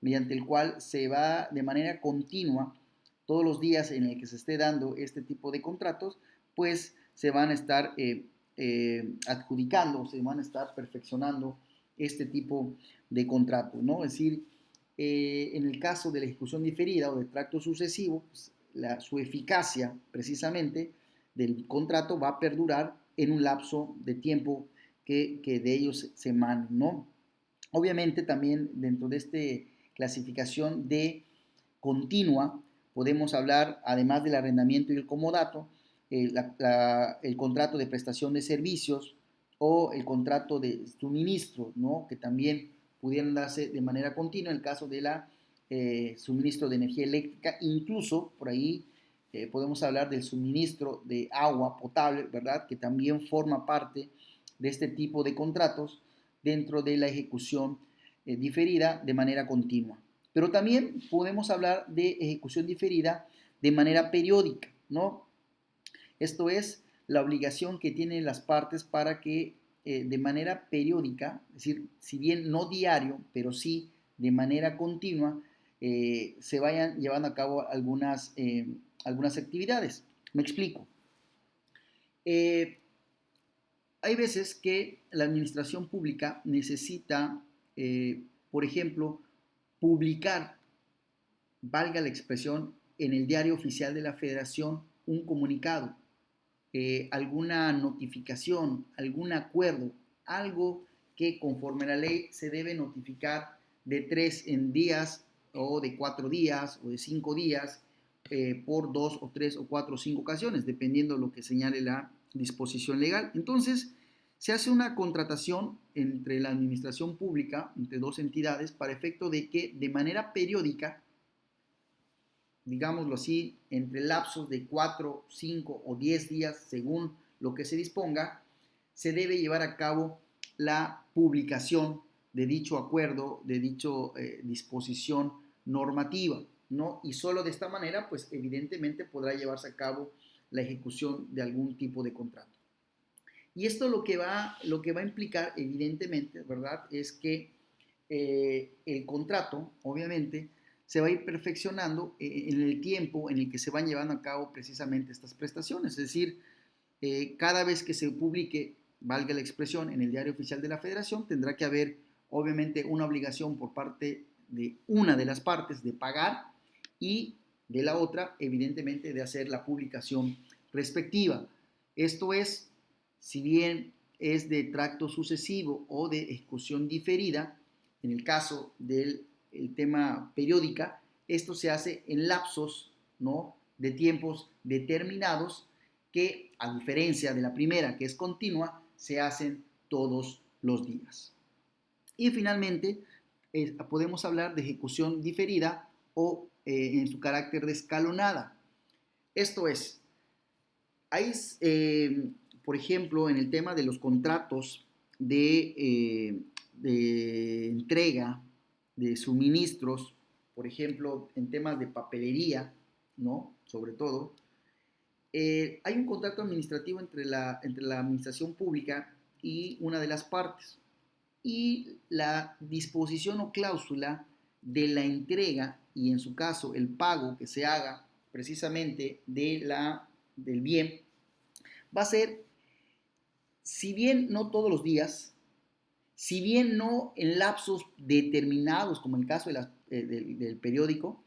mediante el cual se va de manera continua, todos los días en el que se esté dando este tipo de contratos, pues se van a estar adjudicando, se van a estar perfeccionando este tipo de contratos, ¿no? Es decir, en el caso de la ejecución diferida o de tracto sucesivo, pues, su eficacia precisamente del contrato va a perdurar en un lapso de tiempo que de ellos se emanen, ¿no? Obviamente también dentro de esta clasificación de continua podemos hablar, además del arrendamiento y el comodato, el contrato de prestación de servicios o el contrato de suministro, ¿no? Que también pudieran darse de manera continua en el caso de la suministro de energía eléctrica, incluso por ahí podemos hablar del suministro de agua potable, ¿verdad? Que también forma parte de este tipo de contratos dentro de la ejecución diferida de manera continua. Pero también podemos hablar de ejecución diferida de manera periódica, ¿no? Esto es la obligación que tienen las partes para que de manera periódica, es decir, si bien no diario, pero sí de manera continua, se vayan llevando a cabo algunas actividades. Me explico. Eh, Hay veces que la administración pública necesita, por ejemplo, publicar, valga la expresión, en el diario oficial de la Federación un comunicado, alguna notificación, algún acuerdo, algo que conforme a la ley se debe notificar de 3 en días o de 4 días o de 5 días por 2 o 3 o 4 o 5 ocasiones, dependiendo de lo que señale la disposición legal. Entonces, se hace una contratación entre la administración pública, entre dos entidades, para efecto de que de manera periódica, digámoslo así, entre lapsos de 4, 5 o 10 días, según lo que se disponga, se debe llevar a cabo la publicación de dicho acuerdo, de dicha disposición normativa, ¿no? Y solo de esta manera, pues evidentemente podrá llevarse a cabo la ejecución de algún tipo de contrato. Y esto lo que va a implicar, evidentemente, ¿verdad? Es que el contrato, obviamente, se va a ir perfeccionando en el tiempo en el que se van llevando a cabo precisamente estas prestaciones. Es decir, cada vez que se publique, valga la expresión, en el Diario Oficial de la Federación, tendrá que haber, obviamente, una obligación por parte de una de las partes de pagar y de la otra, evidentemente, de hacer la publicación respectiva. Esto es, si bien es de tracto sucesivo o de ejecución diferida, en el caso del tema periódica, esto se hace en lapsos, ¿no?, de tiempos determinados que, a diferencia de la primera, que es continua, se hacen todos los días. Y finalmente, podemos hablar de ejecución diferida o en su carácter de escalonada. Esto es, hay, por ejemplo, en el tema de los contratos de entrega de suministros, por ejemplo, en temas de papelería, ¿no? Sobre todo, hay un contrato administrativo entre la administración pública y una de las partes. Y la disposición o cláusula de la entrega y en su caso el pago que se haga precisamente del bien va a ser, si bien no todos los días, si bien no en lapsos determinados, como en el caso del periódico,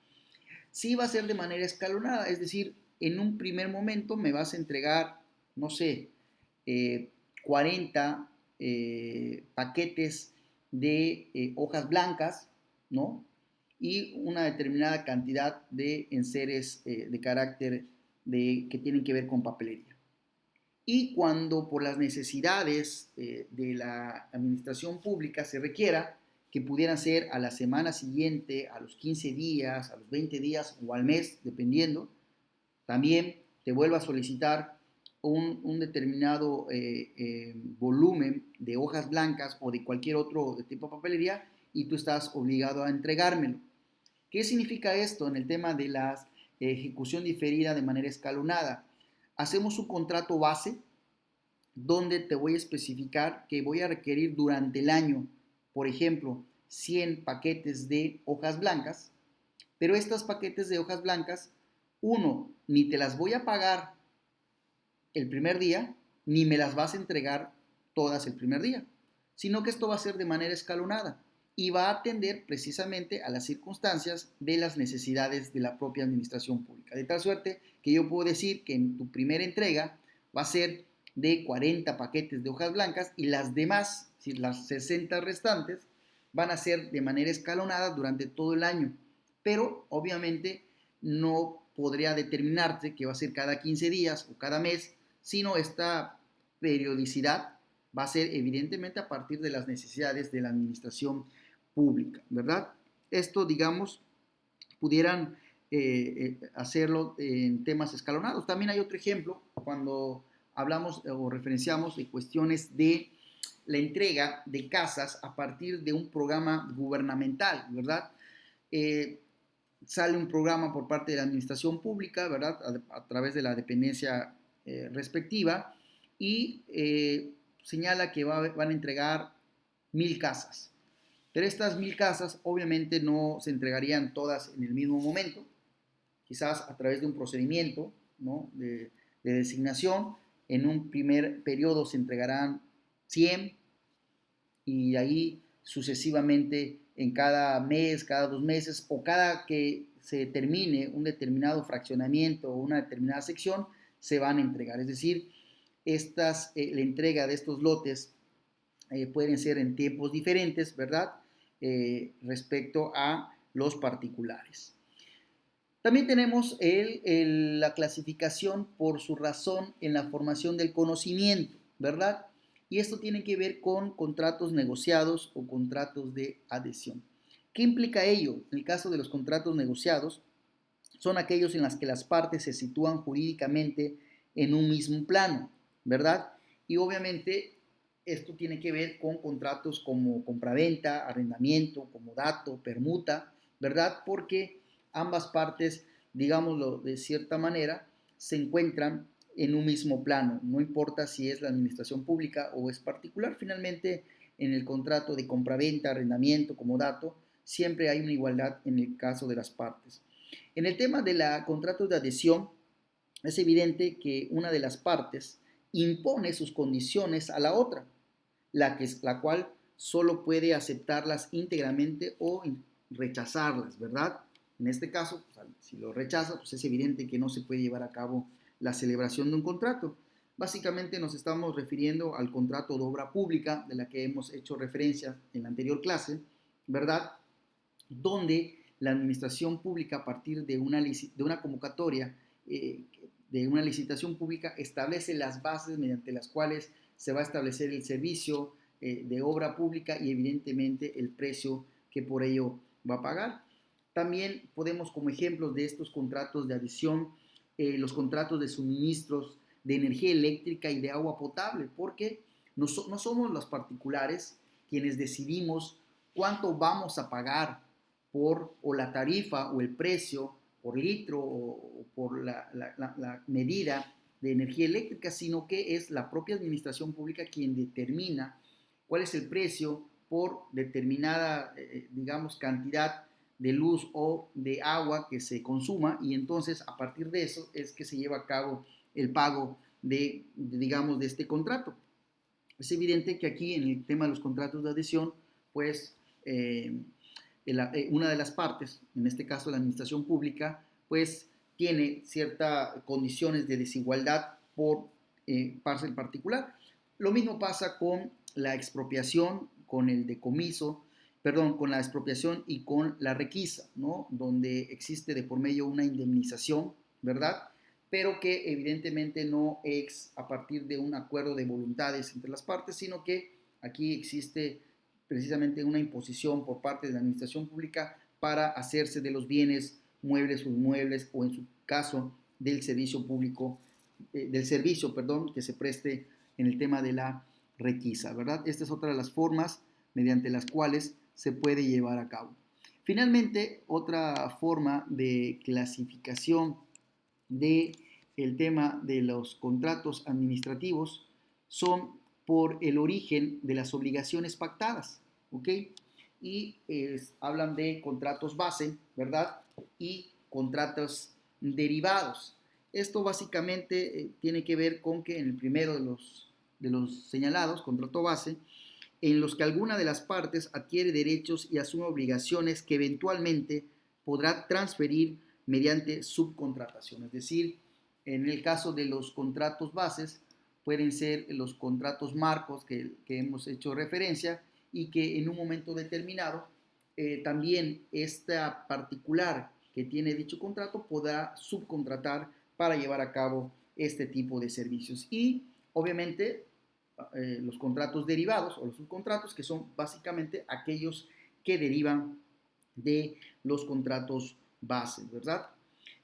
sí va a ser de manera escalonada, es decir, en un primer momento me vas a entregar, no sé, 40 paquetes de hojas blancas, ¿no? Y una determinada cantidad de enseres de carácter que tienen que ver con papelería. Y cuando por las necesidades de la administración pública se requiera que pudieran ser a la semana siguiente, a los 15 días, a los 20 días o al mes, dependiendo, también te vuelvo a solicitar un determinado volumen de hojas blancas o de cualquier otro de tipo de papelería y tú estás obligado a entregármelo. ¿Qué significa esto en el tema de la ejecución diferida de manera escalonada? Hacemos un contrato base donde te voy a especificar que voy a requerir durante el año, por ejemplo, 100 paquetes de hojas blancas, pero estas paquetes de hojas blancas, uno, ni te las voy a pagar el primer día, ni me las vas a entregar todas el primer día, sino que esto va a ser de manera escalonada y va a atender precisamente a las circunstancias de las necesidades de la propia administración pública. De tal suerte que yo puedo decir que en tu primera entrega va a ser de 40 paquetes de hojas blancas y las demás, si las 60 restantes, van a ser de manera escalonada durante todo el año. Pero obviamente no podría determinarse que va a ser cada 15 días o cada mes, sino esta periodicidad va a ser evidentemente a partir de las necesidades de la administración pública, ¿verdad? Esto, digamos, pudieran hacerlo en temas escalonados. También hay otro ejemplo cuando hablamos o referenciamos de cuestiones de la entrega de casas a partir de un programa gubernamental, ¿verdad? Sale un programa por parte de la administración pública, ¿verdad? A través de la dependencia respectiva y señala que van a entregar 1000 casas. Pero estas 1000 casas obviamente no se entregarían todas en el mismo momento, quizás a través de un procedimiento, ¿no?, de designación. En un primer periodo se entregarán 100 y ahí sucesivamente en cada mes, cada 2 meses o cada que se termine un determinado fraccionamiento o una determinada sección, se van a entregar. Es decir, la entrega de estos lotes pueden ser en tiempos diferentes, ¿verdad? Respecto a los particulares. También tenemos la clasificación por su razón en la formación del conocimiento, ¿verdad? Y esto tiene que ver con contratos negociados o contratos de adhesión. ¿Qué implica ello? En el caso de los contratos negociados, son aquellos en los que las partes se sitúan jurídicamente en un mismo plano, ¿verdad? Y obviamente esto tiene que ver con contratos como compraventa, arrendamiento, comodato, permuta, ¿verdad? Porque ambas partes, digámoslo de cierta manera, se encuentran en un mismo plano, no importa si es la administración pública o es particular. Finalmente, en el contrato de compraventa, arrendamiento, comodato, siempre hay una igualdad en el caso de las partes. En el tema de los contratos de adhesión, es evidente que una de las partes impone sus condiciones a la otra, la cual solo puede aceptarlas íntegramente o rechazarlas, ¿verdad? En este caso, si lo rechaza, pues es evidente que no se puede llevar a cabo la celebración de un contrato. Básicamente nos estamos refiriendo al contrato de obra pública, de la que hemos hecho referencia en la anterior clase, ¿verdad? Donde la administración pública, a partir de una convocatoria, de una licitación pública, establece las bases mediante las cuales se va a establecer el servicio de obra pública y evidentemente el precio que por ello va a pagar. También podemos, como ejemplos de estos contratos de adhesión, los contratos de suministros de energía eléctrica y de agua potable, porque no somos los particulares quienes decidimos cuánto vamos a pagar por o la tarifa o el precio por litro o por la medida de energía eléctrica, sino que es la propia administración pública quien determina cuál es el precio por determinada, digamos, cantidad de luz o de agua que se consuma, y entonces a partir de eso es que se lleva a cabo el pago digamos, de este contrato. Es evidente que aquí en el tema de los contratos de adhesión, pues una de las partes, en este caso la administración pública, pues tiene ciertas condiciones de desigualdad por parte en particular. Lo mismo pasa con la expropiación, con el decomiso, perdón, con la expropiación y con la requisa, ¿no? Donde existe de por medio una indemnización, ¿verdad? Pero que evidentemente no es a partir de un acuerdo de voluntades entre las partes, sino que aquí existe precisamente una imposición por parte de la administración pública para hacerse de los bienes muebles o inmuebles, o en su caso del servicio público, que se preste en el tema de la requisa, ¿verdad? Esta es otra de las formas mediante las cuales se puede llevar a cabo. Finalmente, otra forma de clasificación del tema de los contratos administrativos son por el origen de las obligaciones pactadas, ¿ok? Y hablan de contratos base, ¿verdad? Y contratos derivados. Esto básicamente tiene que ver con que en el primero de los señalados, contrato base, en los que alguna de las partes adquiere derechos y asume obligaciones que eventualmente podrá transferir mediante subcontratación. Es decir, en el caso de los contratos bases, pueden ser los contratos marcos que hemos hecho referencia, y que en un momento determinado también esta particular que tiene dicho contrato podrá subcontratar para llevar a cabo este tipo de servicios. Y obviamente los contratos derivados o los subcontratos, que son básicamente aquellos que derivan de los contratos bases, ¿verdad?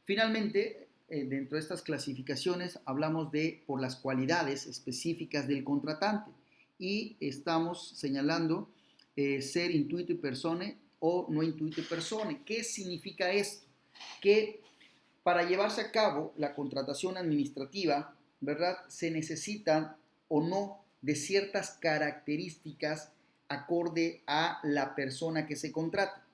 Finalmente, dentro de estas clasificaciones hablamos de por las cualidades específicas del contratante, y estamos señalando ser intuito persone o no intuito persone. ¿Qué significa esto? Que para llevarse a cabo la contratación administrativa ¿verdad? Se necesitan o no de ciertas características acorde a la persona que se contrata.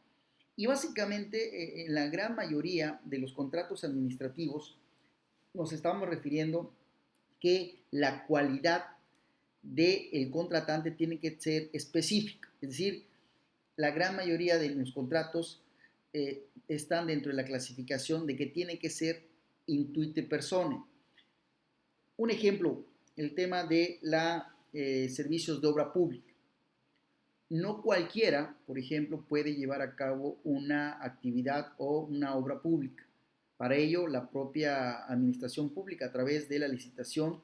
Y básicamente en la gran mayoría de los contratos administrativos nos estamos refiriendo que la cualidad del contratante tiene que ser específica. Es decir, la gran mayoría de los contratos están dentro de la clasificación de que tiene que ser intuite personae. Un ejemplo, el tema de los servicios de obra pública. No cualquiera, por ejemplo, puede llevar a cabo una actividad o una obra pública. Para ello, la propia administración pública, a través de la licitación,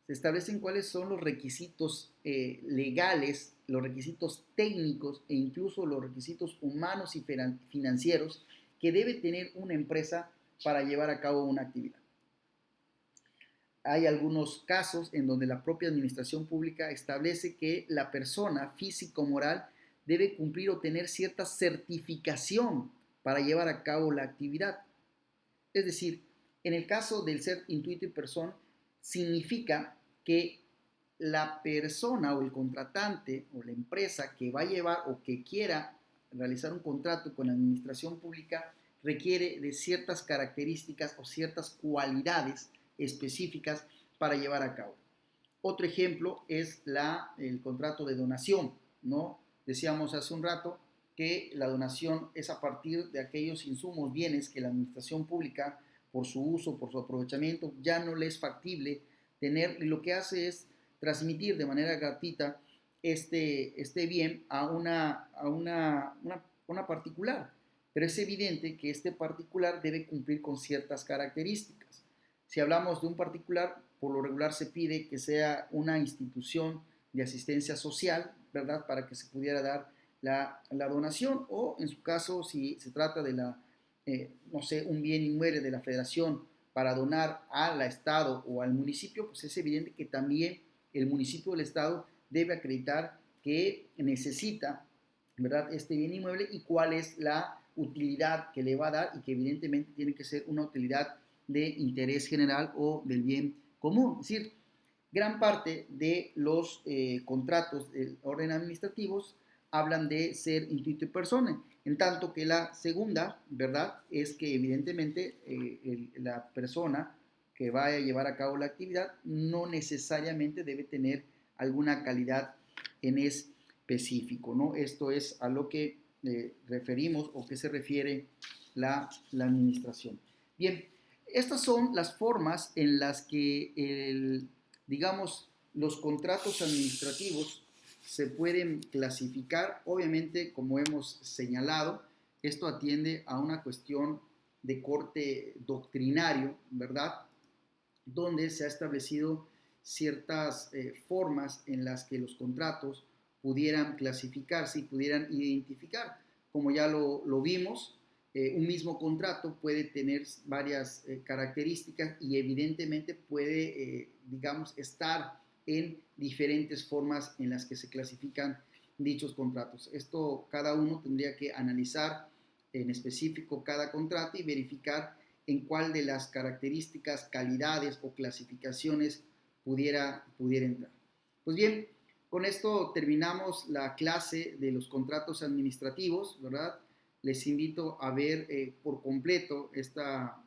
se establecen cuáles son los requisitos legales, los requisitos técnicos e incluso los requisitos humanos y financieros que debe tener una empresa para llevar a cabo una actividad. Hay algunos casos en donde la propia administración pública establece que la persona físico-moral debe cumplir o tener cierta certificación para llevar a cabo la actividad. Es decir, en el caso del ser intuitive person, significa que la persona o el contratante o la empresa que va a llevar o que quiera realizar un contrato con la administración pública requiere de ciertas características o ciertas cualidades específicas para llevar a cabo. Otro ejemplo es el contrato de donación, ¿no? Decíamos hace un rato que la donación es a partir de aquellos insumos, bienes que la administración pública, por su uso, por su aprovechamiento, ya no le es factible tener, y lo que hace es transmitir de manera gratuita este bien a una particular. Pero es evidente que este particular debe cumplir con ciertas características. Si hablamos de un particular, por lo regular se pide que sea una institución de asistencia social, ¿verdad? Para que se pudiera dar la donación, o en su caso, si se trata de no sé, un bien inmueble de la federación para donar al estado o al municipio, pues es evidente que también el municipio o el estado debe acreditar que necesita, ¿verdad?, este bien inmueble y cuál es la utilidad que le va a dar, y que evidentemente tiene que ser una utilidad de interés general o del bien común. Es decir, gran parte de los contratos de orden administrativos hablan de ser intuitive personae, en tanto que la segunda, ¿verdad?, es que evidentemente la persona que va a llevar a cabo la actividad no necesariamente debe tener alguna calidad en específico, ¿no? Esto es a lo que referimos o que se refiere la administración. Bien, estas son las formas en las que, digamos, los contratos administrativos se pueden clasificar. Obviamente, como hemos señalado, esto atiende a una cuestión de corte doctrinario, ¿verdad?, donde se ha establecido ciertas formas en las que los contratos pudieran clasificarse y pudieran identificar. Como ya lo vimos, un mismo contrato puede tener varias características y evidentemente puede, digamos, estar en diferentes formas en las que se clasifican dichos contratos. Esto cada uno tendría que analizar en específico cada contrato y verificar en cuál de las características, calidades o clasificaciones pudiera entrar. Pues bien, con esto terminamos la clase de los contratos administrativos, ¿verdad? Les invito a ver por completo esta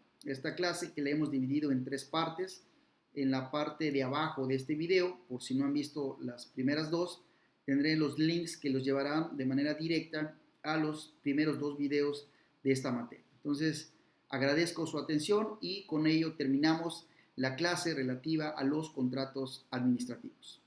clase, que la hemos dividido en 3 partes. En la parte de abajo de este video, por si no han visto las primeras 2, tendré los links que los llevarán de manera directa a los primeros 2 videos de esta materia. Entonces, agradezco su atención y con ello terminamos la clase relativa a los contratos administrativos.